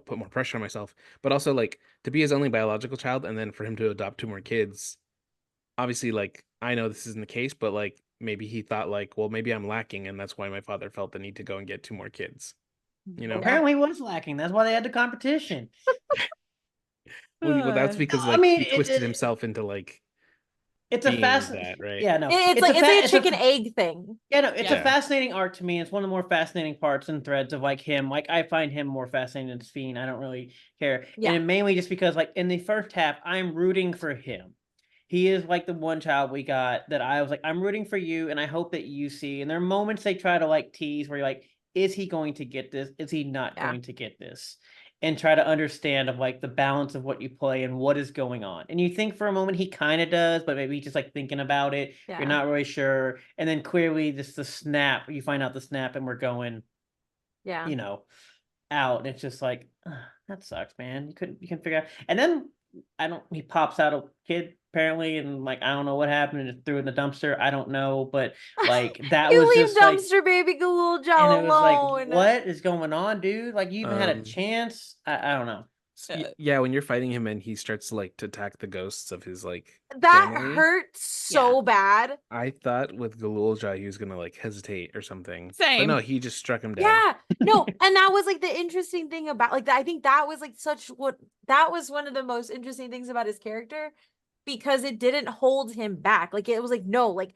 put more pressure on myself, but also like to be his only biological child and then for him to adopt 2 more kids. Obviously, like I know this isn't the case, but like maybe he thought like, well, maybe I'm lacking, and that's why my father felt the need to go and get 2 more kids. Apparently, he was lacking. That's why they had the competition. Well, that's because like he twisted himself into like. It's a fascinating, right? Yeah, no, it's like a chicken egg thing. Yeah, no, it's a fascinating arc to me. It's one of the more fascinating parts and threads of like him. Like I find him more fascinating than Sphene. I don't really care, and mainly just because like in the first half, I'm rooting for him. He is like the one child we got that I was like, I'm rooting for you, and I hope that you see. And there are moments they try to like tease where you're like, is he going to get this? Is he not going to get this? And try to understand of like the balance of what you play and what is going on. And you think for a moment he kind of does, but maybe he's just like thinking about it. You're not really sure. And then clearly just the snap, you find out the snap and we're going, out. And it's just like, that sucks, man. You can figure out. And then he pops out a kid apparently, and like I don't know what happened and just threw it in the dumpster. I don't know, but like that was just dumpster like, baby Koana Ja Ja and it was like, what is going on, dude? Like you even had a chance. I don't know. Yeah, when you're fighting him and he starts like to attack the ghosts of his like That family, hurt so bad. I thought with Bakool Ja he was gonna like hesitate or something. But Same. no, he just struck him down. Yeah, no, and that was like the interesting thing about like I think that was like that was one of the most interesting things about his character because it didn't hold him back. Like it was like no, like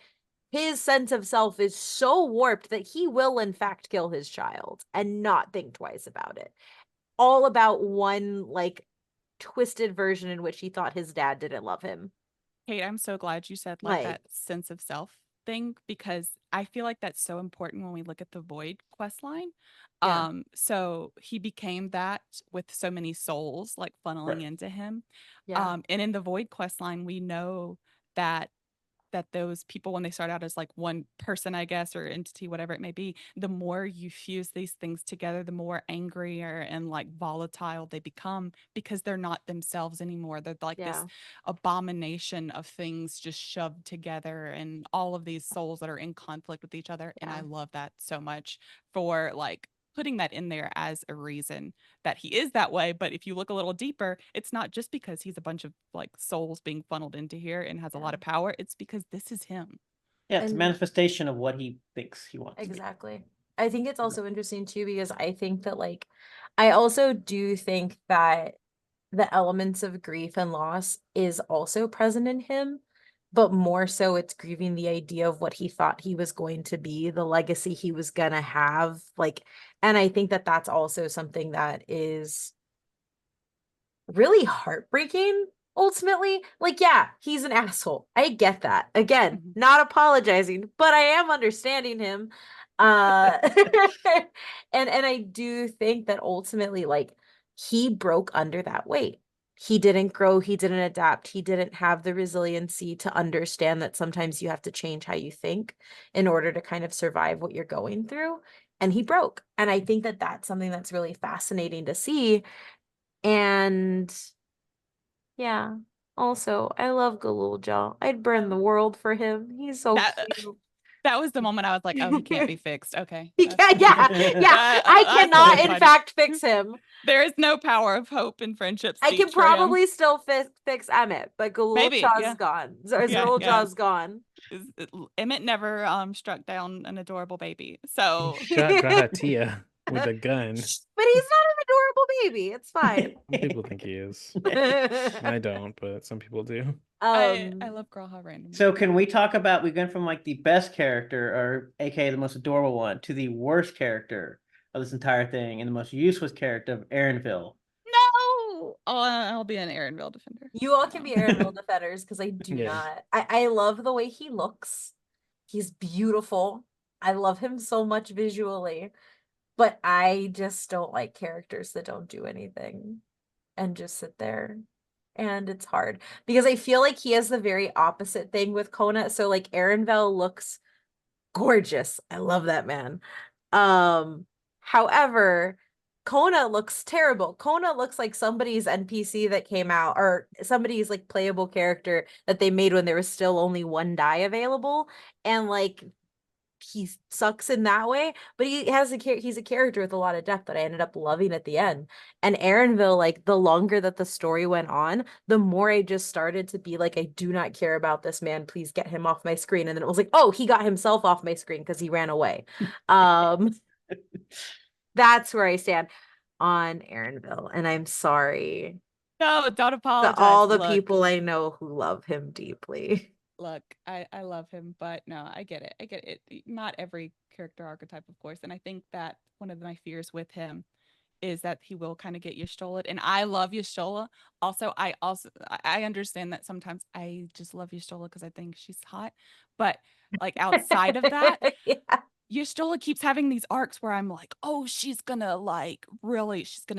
his sense of self is so warped that he will in fact kill his child and not think twice about it. All about one like twisted version in which he thought his dad didn't love him. Kate, I'm so glad you said Like- that sense of self thing because I feel like that's so important when we look at the Void quest line. Yeah. So he became that with so many souls like funneling Right. into him. Yeah. And in the Void quest line, we know that those people, when they start out as like one person, I guess, or entity, whatever it may be, the more you fuse these things together, the more angrier and like volatile they become because they're not themselves anymore. They're like this Yeah. abomination of things just shoved together and all of these souls that are in conflict with each other. And Yeah. I love that so much for like putting that in there as a reason that he is that way. But if you look a little deeper, it's not just because he's a bunch of like souls being funneled into here and has a lot Yeah. of power. It's because this is him. Yeah, it's a And- manifestation of what he thinks he wants to be. Exactly. I think it's also interesting too because I think that like I also do think that the elements of grief and loss is also present in him, but more so it's grieving the idea of what he thought he was going to be, the legacy he was gonna have, like, and I think that that's also something that is really heartbreaking ultimately. Like, yeah, he's an asshole. I get that. Again, Mhm. not apologizing, but I am understanding him. And I do think that ultimately, like, he broke under that weight. He didn't grow, he didn't adapt, he didn't have the resiliency to understand that sometimes you have to change how you think in order to kind of survive what you're going through. And he broke. And I think that that's something that's really fascinating to see. And yeah, also, I love Bakool Ja. I'd burn the world for him. He's so That- cute. That was the moment I was like, oh, he can't be fixed. Okay. Yeah, that's- yeah. I I cannot, in solidified it. fact, fix him. There is no power of hope and friendship. I can probably still fix Emmett, but Bakool Maybe, Ja's yeah. gone. Yeah, Bakool yeah. Ja's gone. Emmett never struck down an adorable baby. So Shot Grahatia with a gun. But he's not an adorable baby. It's fine. Some people think he is. I don't, but some people do. I love Graha randomly. So can we talk about, we've gone from like the best character, or aka the most adorable one, to the worst character of this entire thing and the most useless character of Erenville. No, I'll be an Erenville defender. You all can be Erenville defenders because I do Yeah. not. I love the way he looks. He's beautiful. I love him so much visually, but I just don't like characters that don't do anything and just sit there. And it's hard because I feel like he has the very opposite thing with Koana. So like Erenville looks gorgeous. I love that man. However, Koana looks terrible. Koana looks like somebody's NPC that came out, or somebody's like playable character that they made when there was still only one die available, and like he sucks in that way. But he has he's a character with a lot of depth that I ended up loving at the end. And Erenville, like the longer that the story went on, the more I just started to be like, I do not care about this man. Please get him off my screen. And then it was like, oh, he got himself off my screen because he ran away. That's where I stand on Erenville, and I'm sorry No, don't to apologize. all the Look, people I know who love him deeply. Look, I love him, but no, I get it. I get it. Not every character archetype, of course. And I think that one of my fears with him is that he will kind of get Y'shtola. And I love Y'shtola. I understand that sometimes I just love Y'shtola because I think she's hot. But like outside of that, Yeah. Y'shtola keeps having these arcs where I'm like, oh, she's gonna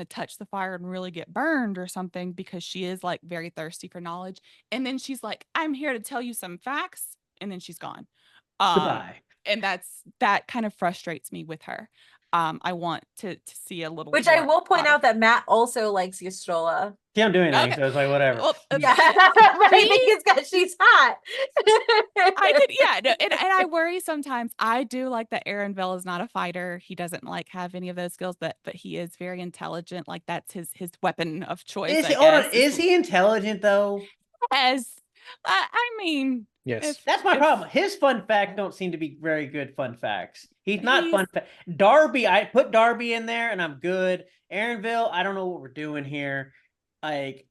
touch the fire and really get burned or something because she is like very thirsty for knowledge. And then she's like, I'm here to tell you some facts, and then she's gone. Goodbye. And that kind of frustrates me with her. I want to see a little Which I more will point out out that Matt also likes Yastrola. She don't do anything, Okay. so it's like whatever. Well, Yeah, but I think it's because she's hot. I could, yeah, no, and I worry sometimes. I do like that Erenville is not a fighter. He doesn't like have any of those skills, but he is very intelligent. Like that's his weapon of choice, Is I he? Hold on. guess. Is he intelligent though? As I mean, Yes. That's my if problem. His fun facts don't seem to be very good fun facts. He's not he's fun. Darby, I put Darby in there, and I'm good. Erenville, I don't know what we're doing here. Like,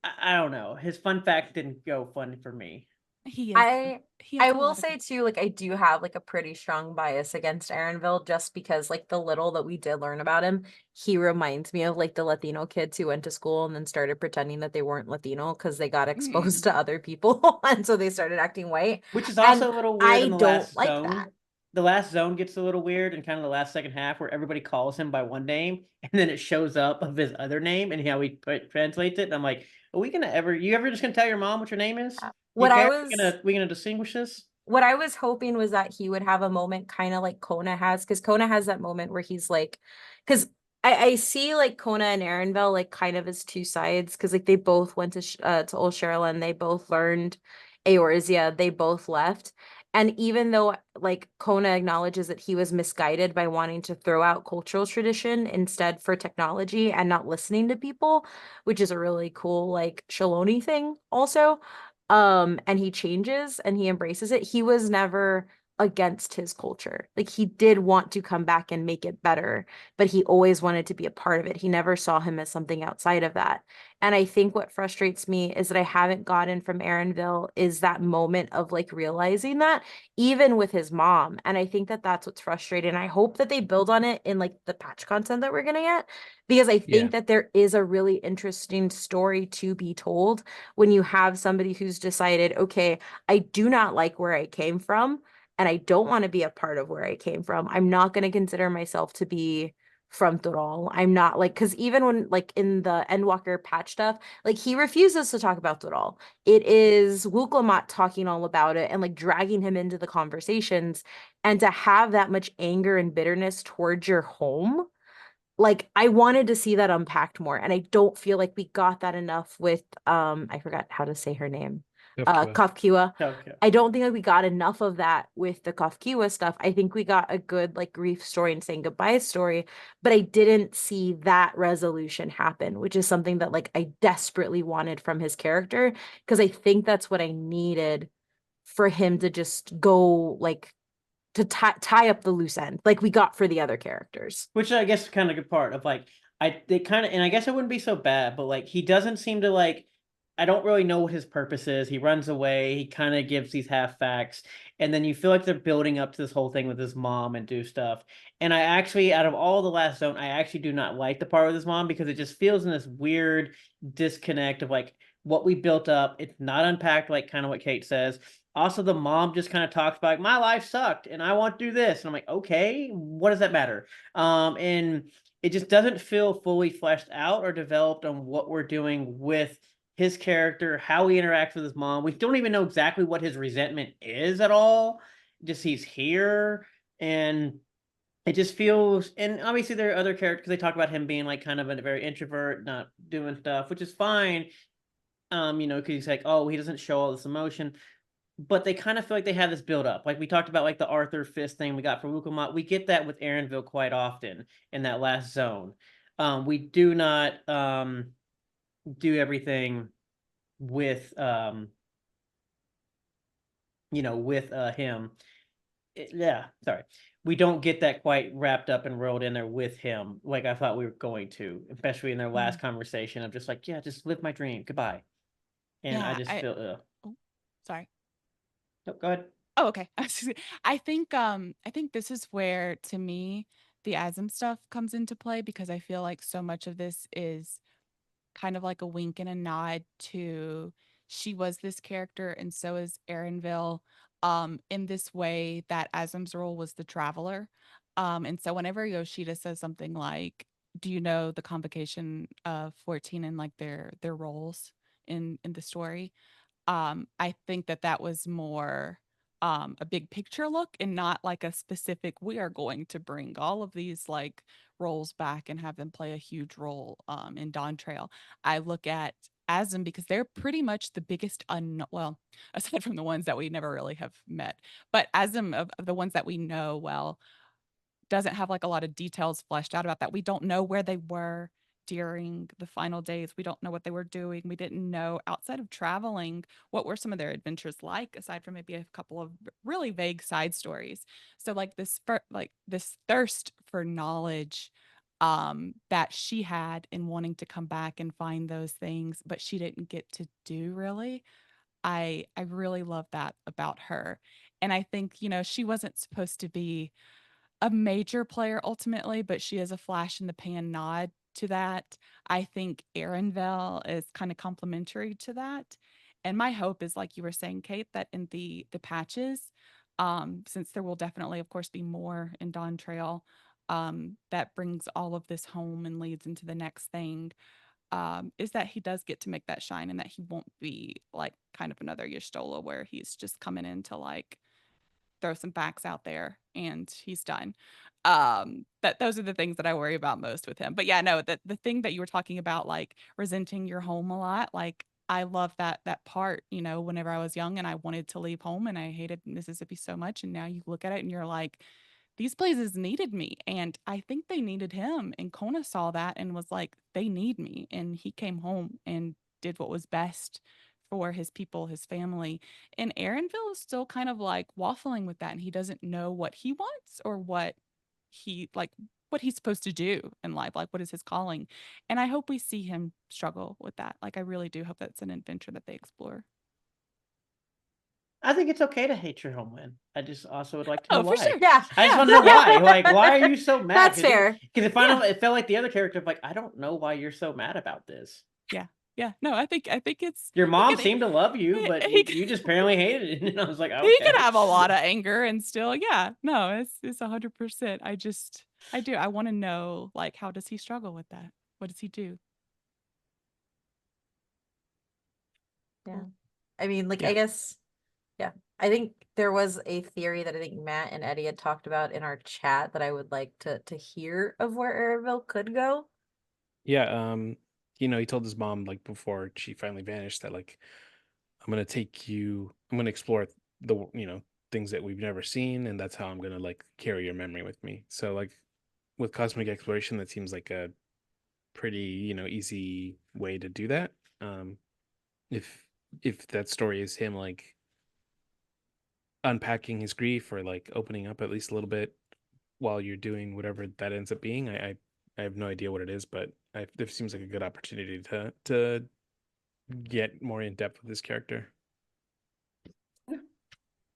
I don't know. His fun facts didn't go fun for me. he is I he has I a will lot of say too, like I do have like a pretty strong bias against Erenville just because like the little that we did learn about him, he reminds me of like the Latino kids who went to school and then started pretending that they weren't Latino because they got exposed to other people and so they started acting white. Which is And also a little weird I in the don't last like zone. that. The last zone gets a little weird in kind of the last second half where everybody calls him by one name and then it shows up of his other name and how he translates it. And I'm like, are we gonna ever? You ever just gonna tell your mom what your name is? What You I care? was We gonna distinguish this? what I was hoping was that he would have a moment kind of like Koana has, because Koana has that moment where he's like, because I see like Koana and Erenville like kind of as two sides, because like they both went to Old Sherilyn, they both learned Eorzea, they both left. And even though like Koana acknowledges that he was misguided by wanting to throw out cultural tradition instead for technology and not listening to people, which is a really cool like Shaloni thing also, and he changes and he embraces it, he was never against his culture. Like he did want to come back and make it better, but he always wanted to be a part of it. He never saw him as something outside of that. And I think what frustrates me is that I haven't gotten from Erenville is that moment of like realizing that even with his mom. And I think that that's what's frustrating. I hope that they build on it in like the patch content that we're gonna get, because I think that there is a really interesting story to be told when you have somebody who's decided, okay, I do not like where I came from and I don't want to be a part of where I came from. I'm not going to consider myself to be from Tural. I'm not like, because even when like in the Endwalker patch stuff, like he refuses to talk about Tural. It is Wuk Lamat talking all about it and like dragging him into the conversations. And to have that much anger and bitterness towards your home, like I wanted to see that unpacked more, and I don't feel like we got that enough with I forgot how to say her name. Kafkiwa. Kafkiwa. Okay. I don't think like we got enough of that with the Kafkiwa stuff. I think we got a good like grief story and saying goodbye story, but I didn't see that resolution happen, which is something that like I desperately wanted from his character, because I think that's what I needed for him to just go like to tie up the loose end like we got for the other characters. Which I guess is kind of a good part of like they kind of, and I guess it wouldn't be so bad, but like he doesn't seem to like, I don't really know what his purpose is. He runs away, he kind of gives these half facts, and then you feel like they're building up to this whole thing with his mom and do stuff. And I actually, out of all the last zone, I actually do not like the part with his mom because it just feels in this weird disconnect of like what we built up. It's not unpacked, like kind of what Kate says. Also, the mom just kind of talks about like, my life sucked and I want to do this. And I'm like, okay, what does that matter? And it just doesn't feel fully fleshed out or developed on what we're doing with his character, how he interacts with his mom. We don't even know exactly what his resentment is at all. Just he's here and it just feels, and obviously there are other characters, they talk about him being like kind of a very introvert, not doing stuff, which is fine. Because he's like, oh, he doesn't show all this emotion, but they kind of feel like they have this build up. Like we talked about, like the Arthur Fist thing we got from Wuk Lamat. We get that with Erenville quite often in that last zone. We do not do everything with with him. Yeah, sorry. We don't get that quite wrapped up and rolled in there with him like I thought we were going to, especially in their last conversation of just like, yeah, just live my dream. Goodbye. And I yeah, just feel oh, sorry. no, go ahead. Oh, okay. I think this is where to me the Asm stuff comes into play because I feel like so much of this is kind of like a wink and a nod to she was this character and so is Erenville, in this way that Asm's role was the traveler. And so whenever Yoshida says something like, do you know the convocation of 14 and like their roles in the story? I think that was more a big picture look and not like a specific, we are going to bring all of these like roles back and have them play a huge role in Dawntrail. I look at Asm because they're pretty much the biggest well, aside from the ones that we never really have met, but Asm of the ones that we know well doesn't have like a lot of details fleshed out about that. We don't know where they were during the final days. We don't know what they were doing. We didn't know outside of traveling what were some of their adventures like, aside from maybe a couple of really vague side stories. So like this thirst for knowledge that she had in wanting to come back and find those things, but she didn't get to do really. I really love that about her. And I think, you know, she wasn't supposed to be a major player ultimately, but she is a flash in the pan nod to that. I think Erenville is kind of complementary to that. And my hope is, like you were saying, Kate, that in the patches, since there will definitely, of course, be more in Dawntrail, that brings all of this home and leads into the next thing, is that he does get to make that shine and that he won't be like kind of another Y'shtola where he's just coming in to like throw some facts out there and he's done. That those are the things that I worry about most with him. But yeah, no, the thing that you were talking about, like resenting your home a lot, like I love that part, you know, whenever I was young and I wanted to leave home and I hated Mississippi so much. And now you look at it and you're like, these places needed me. And I think they needed him. And Kona saw that and was like, they need me. And he came home and did what was best for his people, his family. And Erenville is still kind of like waffling with that. And he doesn't know what he wants or what he's supposed to do in life. Like, what is his calling? And I hope we see him struggle with that. Like, I really do hope that's an adventure that they explore. I think it's okay to hate your homeland. I just also would like to know Oh, for why. sure. Yeah. I just Yeah. want to know why. Like, why are you so mad? That's fair. Because it felt like the other character, like, I don't know why you're so mad about this. Yeah. No, I think it's Your mom look at seemed to love you, but he you just apparently hated it. And I was like, okay. he could have a lot of anger and still, yeah, no, it's 100%. I do. I want to know, like, how does he struggle with that? What does he do? Yeah. I mean, like, Yeah. I guess, yeah. I think there was a theory that I think Matt and Eddie had talked about in our chat that I would like to hear of where Erenville could go. Yeah, you know, he told his mom like before she finally vanished that like I'm gonna explore the things that we've never seen, and that's how I'm gonna like carry your memory with me. So like with cosmic exploration, that seems like a pretty, easy way to do that. If that story is him like unpacking his grief or like opening up at least a little bit while you're doing whatever that ends up being, I have no idea what it is, but there seems like a good opportunity to get more in depth with this character.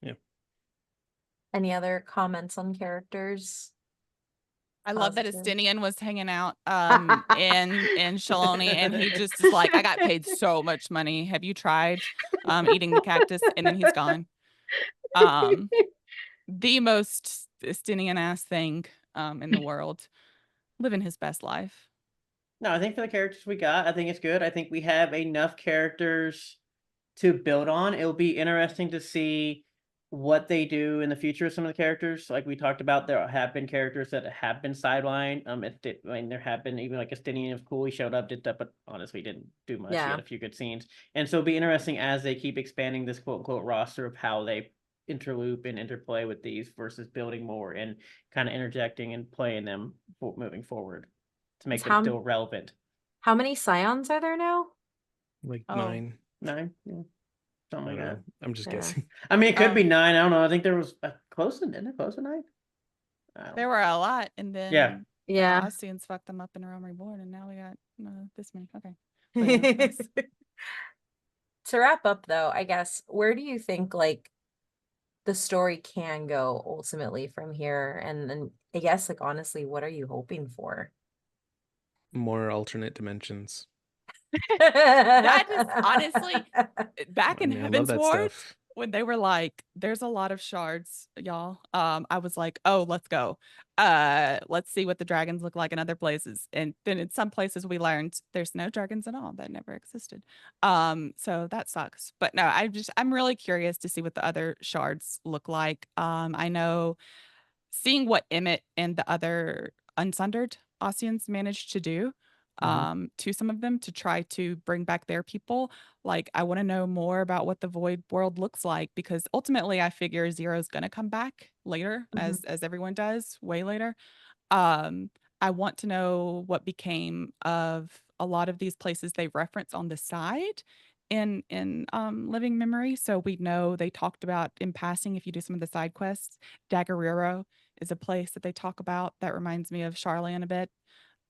Yeah. Any other comments on characters? I love that Positive. Estinian was hanging out in Shaloni and he just is like, I got paid so much money. Have you tried eating the cactus? And then he's gone. The most Estinian ass thing in the world. Living his best life. No, I think for the characters we got, I think it's good. I think we have enough characters to build on. It'll be interesting to see what they do in the future with some of the characters. Like we talked about, there have been characters that have been sidelined. There have been even like Estinian of cool. He showed up, did that, but honestly didn't do much. He Yeah. had a few good scenes. And so it'll be interesting as they keep expanding this quote unquote roster of how they interloop and interplay with these versus building more and kind of interjecting and playing them moving forward to make them still relevant. How many scions are there now? Like Oh. 9. 9, yeah. I Something don't like know. that. I'm just Yeah. guessing. I mean, it could be Oh. 9. I don't know. I think there was close to 9. I don't There know. were a lot, and then Yeah. Ostians fucked them up in Realm Reborn, and now we got this many. Okay. But yeah, nice. To wrap up though, I guess, where do you think like the story can go ultimately from here? And then I guess like honestly, what are you hoping for? More alternate dimensions. That is honestly back I in mean, I love Heaven's that Ward. stuff. when they were like, there's a lot of shards, y'all. I was like, oh, let's go. Let's see what the dragons look like in other places. And then in some places we learned there's no dragons at all. That never existed. So that sucks. But no, I'm really curious to see what the other shards look like. I know seeing what Emmett and the other unsundered Ossians managed to do to some of them to try to bring back their people. Like, I want to know more about what the void world looks like, because ultimately I figure Zero's gonna come back later, as everyone does, way later. Um, I want to know what became of a lot of these places they reference on the side in living memory. So we know they talked about in passing, if you do some of the side quests, Daguerrero is a place that they talk about that reminds me of Charlian a bit,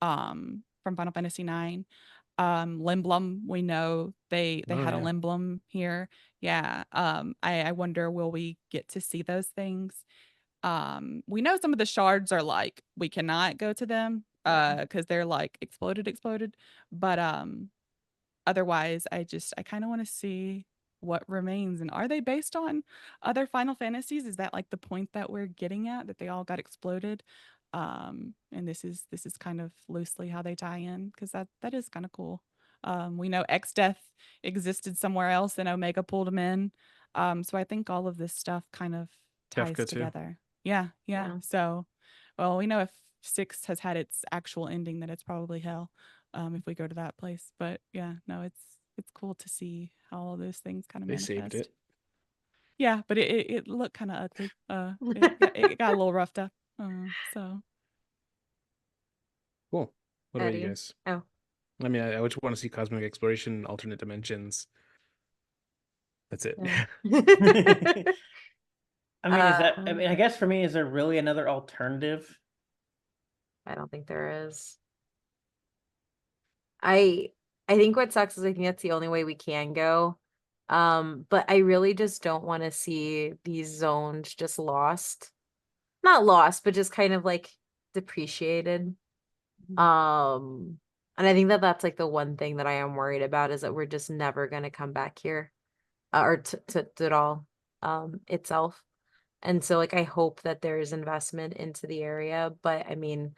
from Final Fantasy IX. Limblum, we know they Oh had a yeah. Limblum here. Yeah. I wonder, will we get to see those things? We know some of the shards are like, we cannot go to them because they're like exploded. But otherwise, I kind of want to see what remains. And are they based on other Final Fantasies? Is that like the point that we're getting at, that they all got exploded? And this is kind of loosely how they tie in, because that is kind of cool. We know X Death existed somewhere else and Omega pulled them in. So I think all of this stuff kind of ties Kefka too. together. Yeah. Yeah. So, well, we know if 6 has had its actual ending, that it's probably hell, if we go to that place. But yeah, no, it's cool to see how all those things kind of They manifest. saved it. Yeah, but it looked kind of ugly. It got a little roughed up. So Cool. What about you Eddie. guys? Oh, I mean, I just want to see cosmic exploration, alternate dimensions. That's it. yeah. I mean, is that, I Um, mean, I guess for me, is there really another alternative? I don't think there is. I I think what sucks is I think that's the only way we can go. But I really just don't want to see these zones just lost. Not lost, but just kind of like depreciated. And I think that that's like the one thing that I am worried about, is that we're just never going to come back here, or to it all itself. And so like I hope that there is investment into the area, but I mean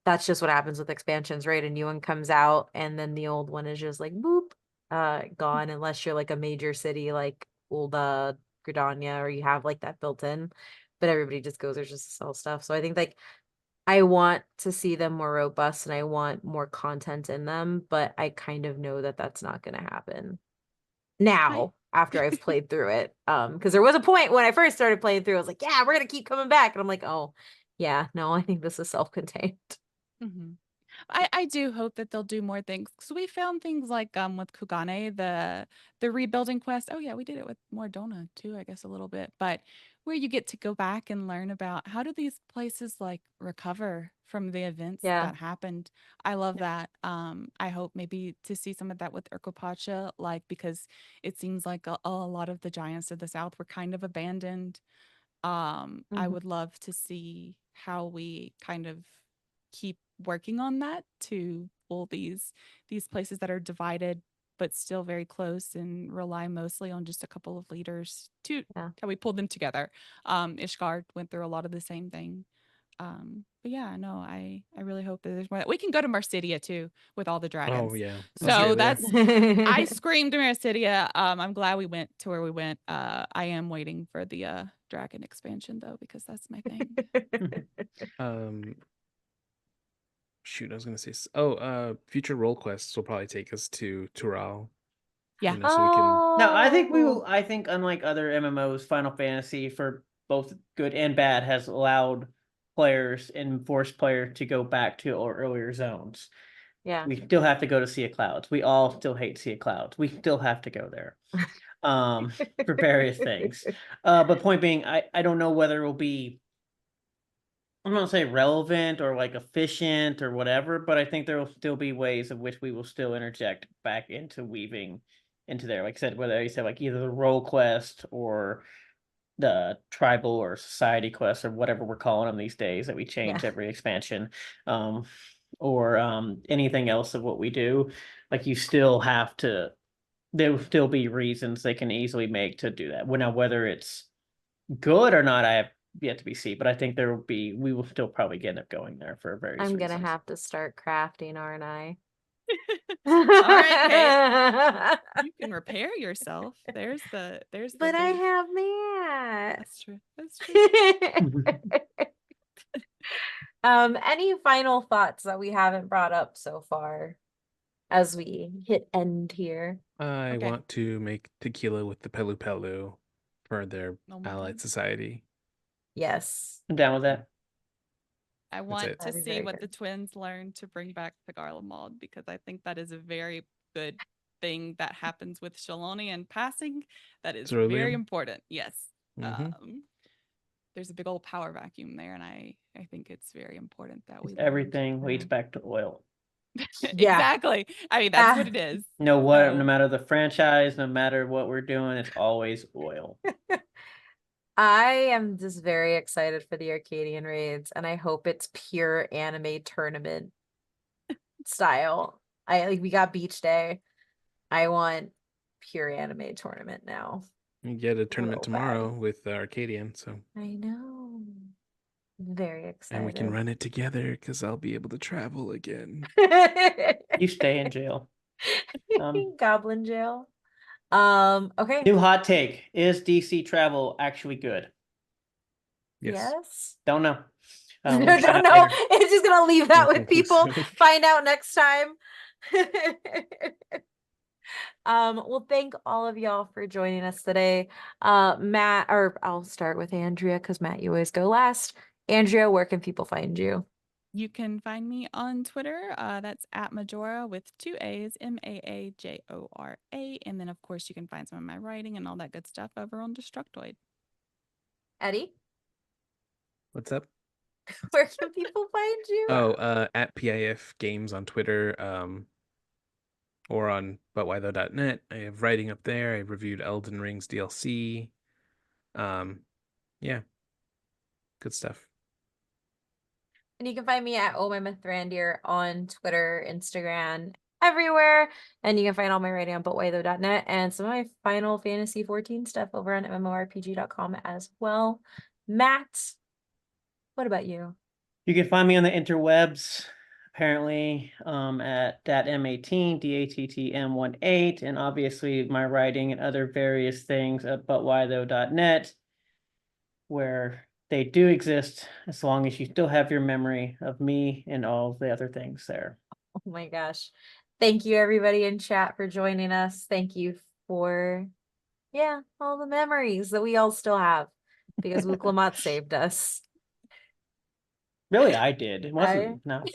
that's just what happens with expansions, right? A new one comes out and then the old one is just like boop, gone, unless you're like a major city like Ulda, Gridania, or you have like that built in. But everybody just goes there just to sell stuff. So I think like I want to see them more robust and I want more content in them, but I kind of know that that's not going to happen now after I've played through it. Because there was a point when I first started playing through, I was like, yeah, we're gonna keep coming back. And I'm like, oh, yeah, no, I think this is self-contained. I do hope that they'll do more things. So we found things like with Kugane, the rebuilding quest. Oh yeah, we did it with Mordona too, I guess a little bit. But where you get to go back and learn about how do these places like recover from the events Yeah. that happened. I love that. I hope maybe to see some of that with Urkopacha, like, because it seems like a lot of the giants of the south were kind of abandoned. I would love to see how we kind of keep working on that to pull these places that are divided but still very close and rely mostly on just a couple of leaders to Yeah. how we pull them together. Ishgard went through a lot of the same thing. But yeah, no, I really hope that there's more. We can go to Marsidia too with all the dragons. Oh yeah. So Australia. that's I screamed Marsidia. I'm glad we went to where we went. I am waiting for the dragon expansion though, because that's my thing. Shoot, I was gonna say future role quests will probably take us to Tural. Yeah. So we can No, I think we will. Oh, I think unlike other MMOs, Final Fantasy, for both good and bad, has allowed players and forced players to go back to our earlier zones. yeah. We still have to go to Sea of Clouds. We all still hate Sea of Clouds. We still have to go there, for various things. But point being, I don't know whether it will be, I'm not say relevant or like efficient or whatever, but I think there will still be ways of which we will still interject back into weaving into there. Like I said, whether you said like either the role quest or the tribal or society quest or whatever we're calling them these days that we change Yeah. every expansion, or anything else of what we do. Like you still have to there will still be reasons they can easily make to do that. Well, now, whether it's good or not, I have yet to be seen, but I think we will still probably end up going there for various I'm gonna reasons. have to start crafting, aren't I? right, You can repair yourself. There's the But I big- have Matt. That's true. That's true. Any final thoughts that we haven't brought up so far as we hit end here? I Okay. want to make tequila with the Pelu Pelu for their Oh my allied God. society. Yes. I'm down with that. I want it. to That'd be see very what the good. twins learn to bring back the Garlemald, because I think that is a very good thing that happens with Shalonian passing. That is very Cerulean? important. Yes. Mhm. There's a big old power vacuum there, and I think it's very important that we learn to Everything leads bring- back to oil. Yeah. Exactly. I mean, that's what Ah. it is. No So- matter the franchise, no matter what we're doing, it's always oil. I am just very excited for the Arcadian raids, and I hope it's pure anime tournament style. We got beach day. I want pure anime tournament now. You get a tournament Real tomorrow bad. with Arcadian, so I know. Very excited. and we can run it together because I'll be able to travel again. You stay in jail. Goblin jail. Okay. New hot take. Is DC travel actually good? Yes. Yes. Don't know. No, We'll find no, out no. later. It's just gonna leave that with people. Inconclusive. Find out next time. Well, thank all of y'all for joining us today. Matt, or I'll start with Andrea because Matt, you always go last. Andrea, where can people find you? You can find me on Twitter. That's at Majora with 2 A's, Maajora. And then, of course, you can find some of my writing and all that good stuff over on Destructoid. Eddie, What's up? where can people find you? Oh, at PIF Games on Twitter, or on butwhythough.net. I have writing up there. I reviewed Elden Ring's DLC. Yeah, good stuff. And you can find me at ohmymythrandir on Twitter, Instagram, everywhere. And you can find all my writing on butwhythough.net and some of my Final Fantasy 14 stuff over on mmorpg.com as well. Matt, what about you? You can find me on the interwebs, apparently, at datm18, DATTM18, and obviously my writing and other various things at butwhythough.net, where they do exist as long as you still have your memory of me and all the other things there. Oh my gosh. Thank you everybody in chat for joining us. Thank you for, all the memories that we all still have because Wuk Lamat saved us. Really, I did. It wasn't, no.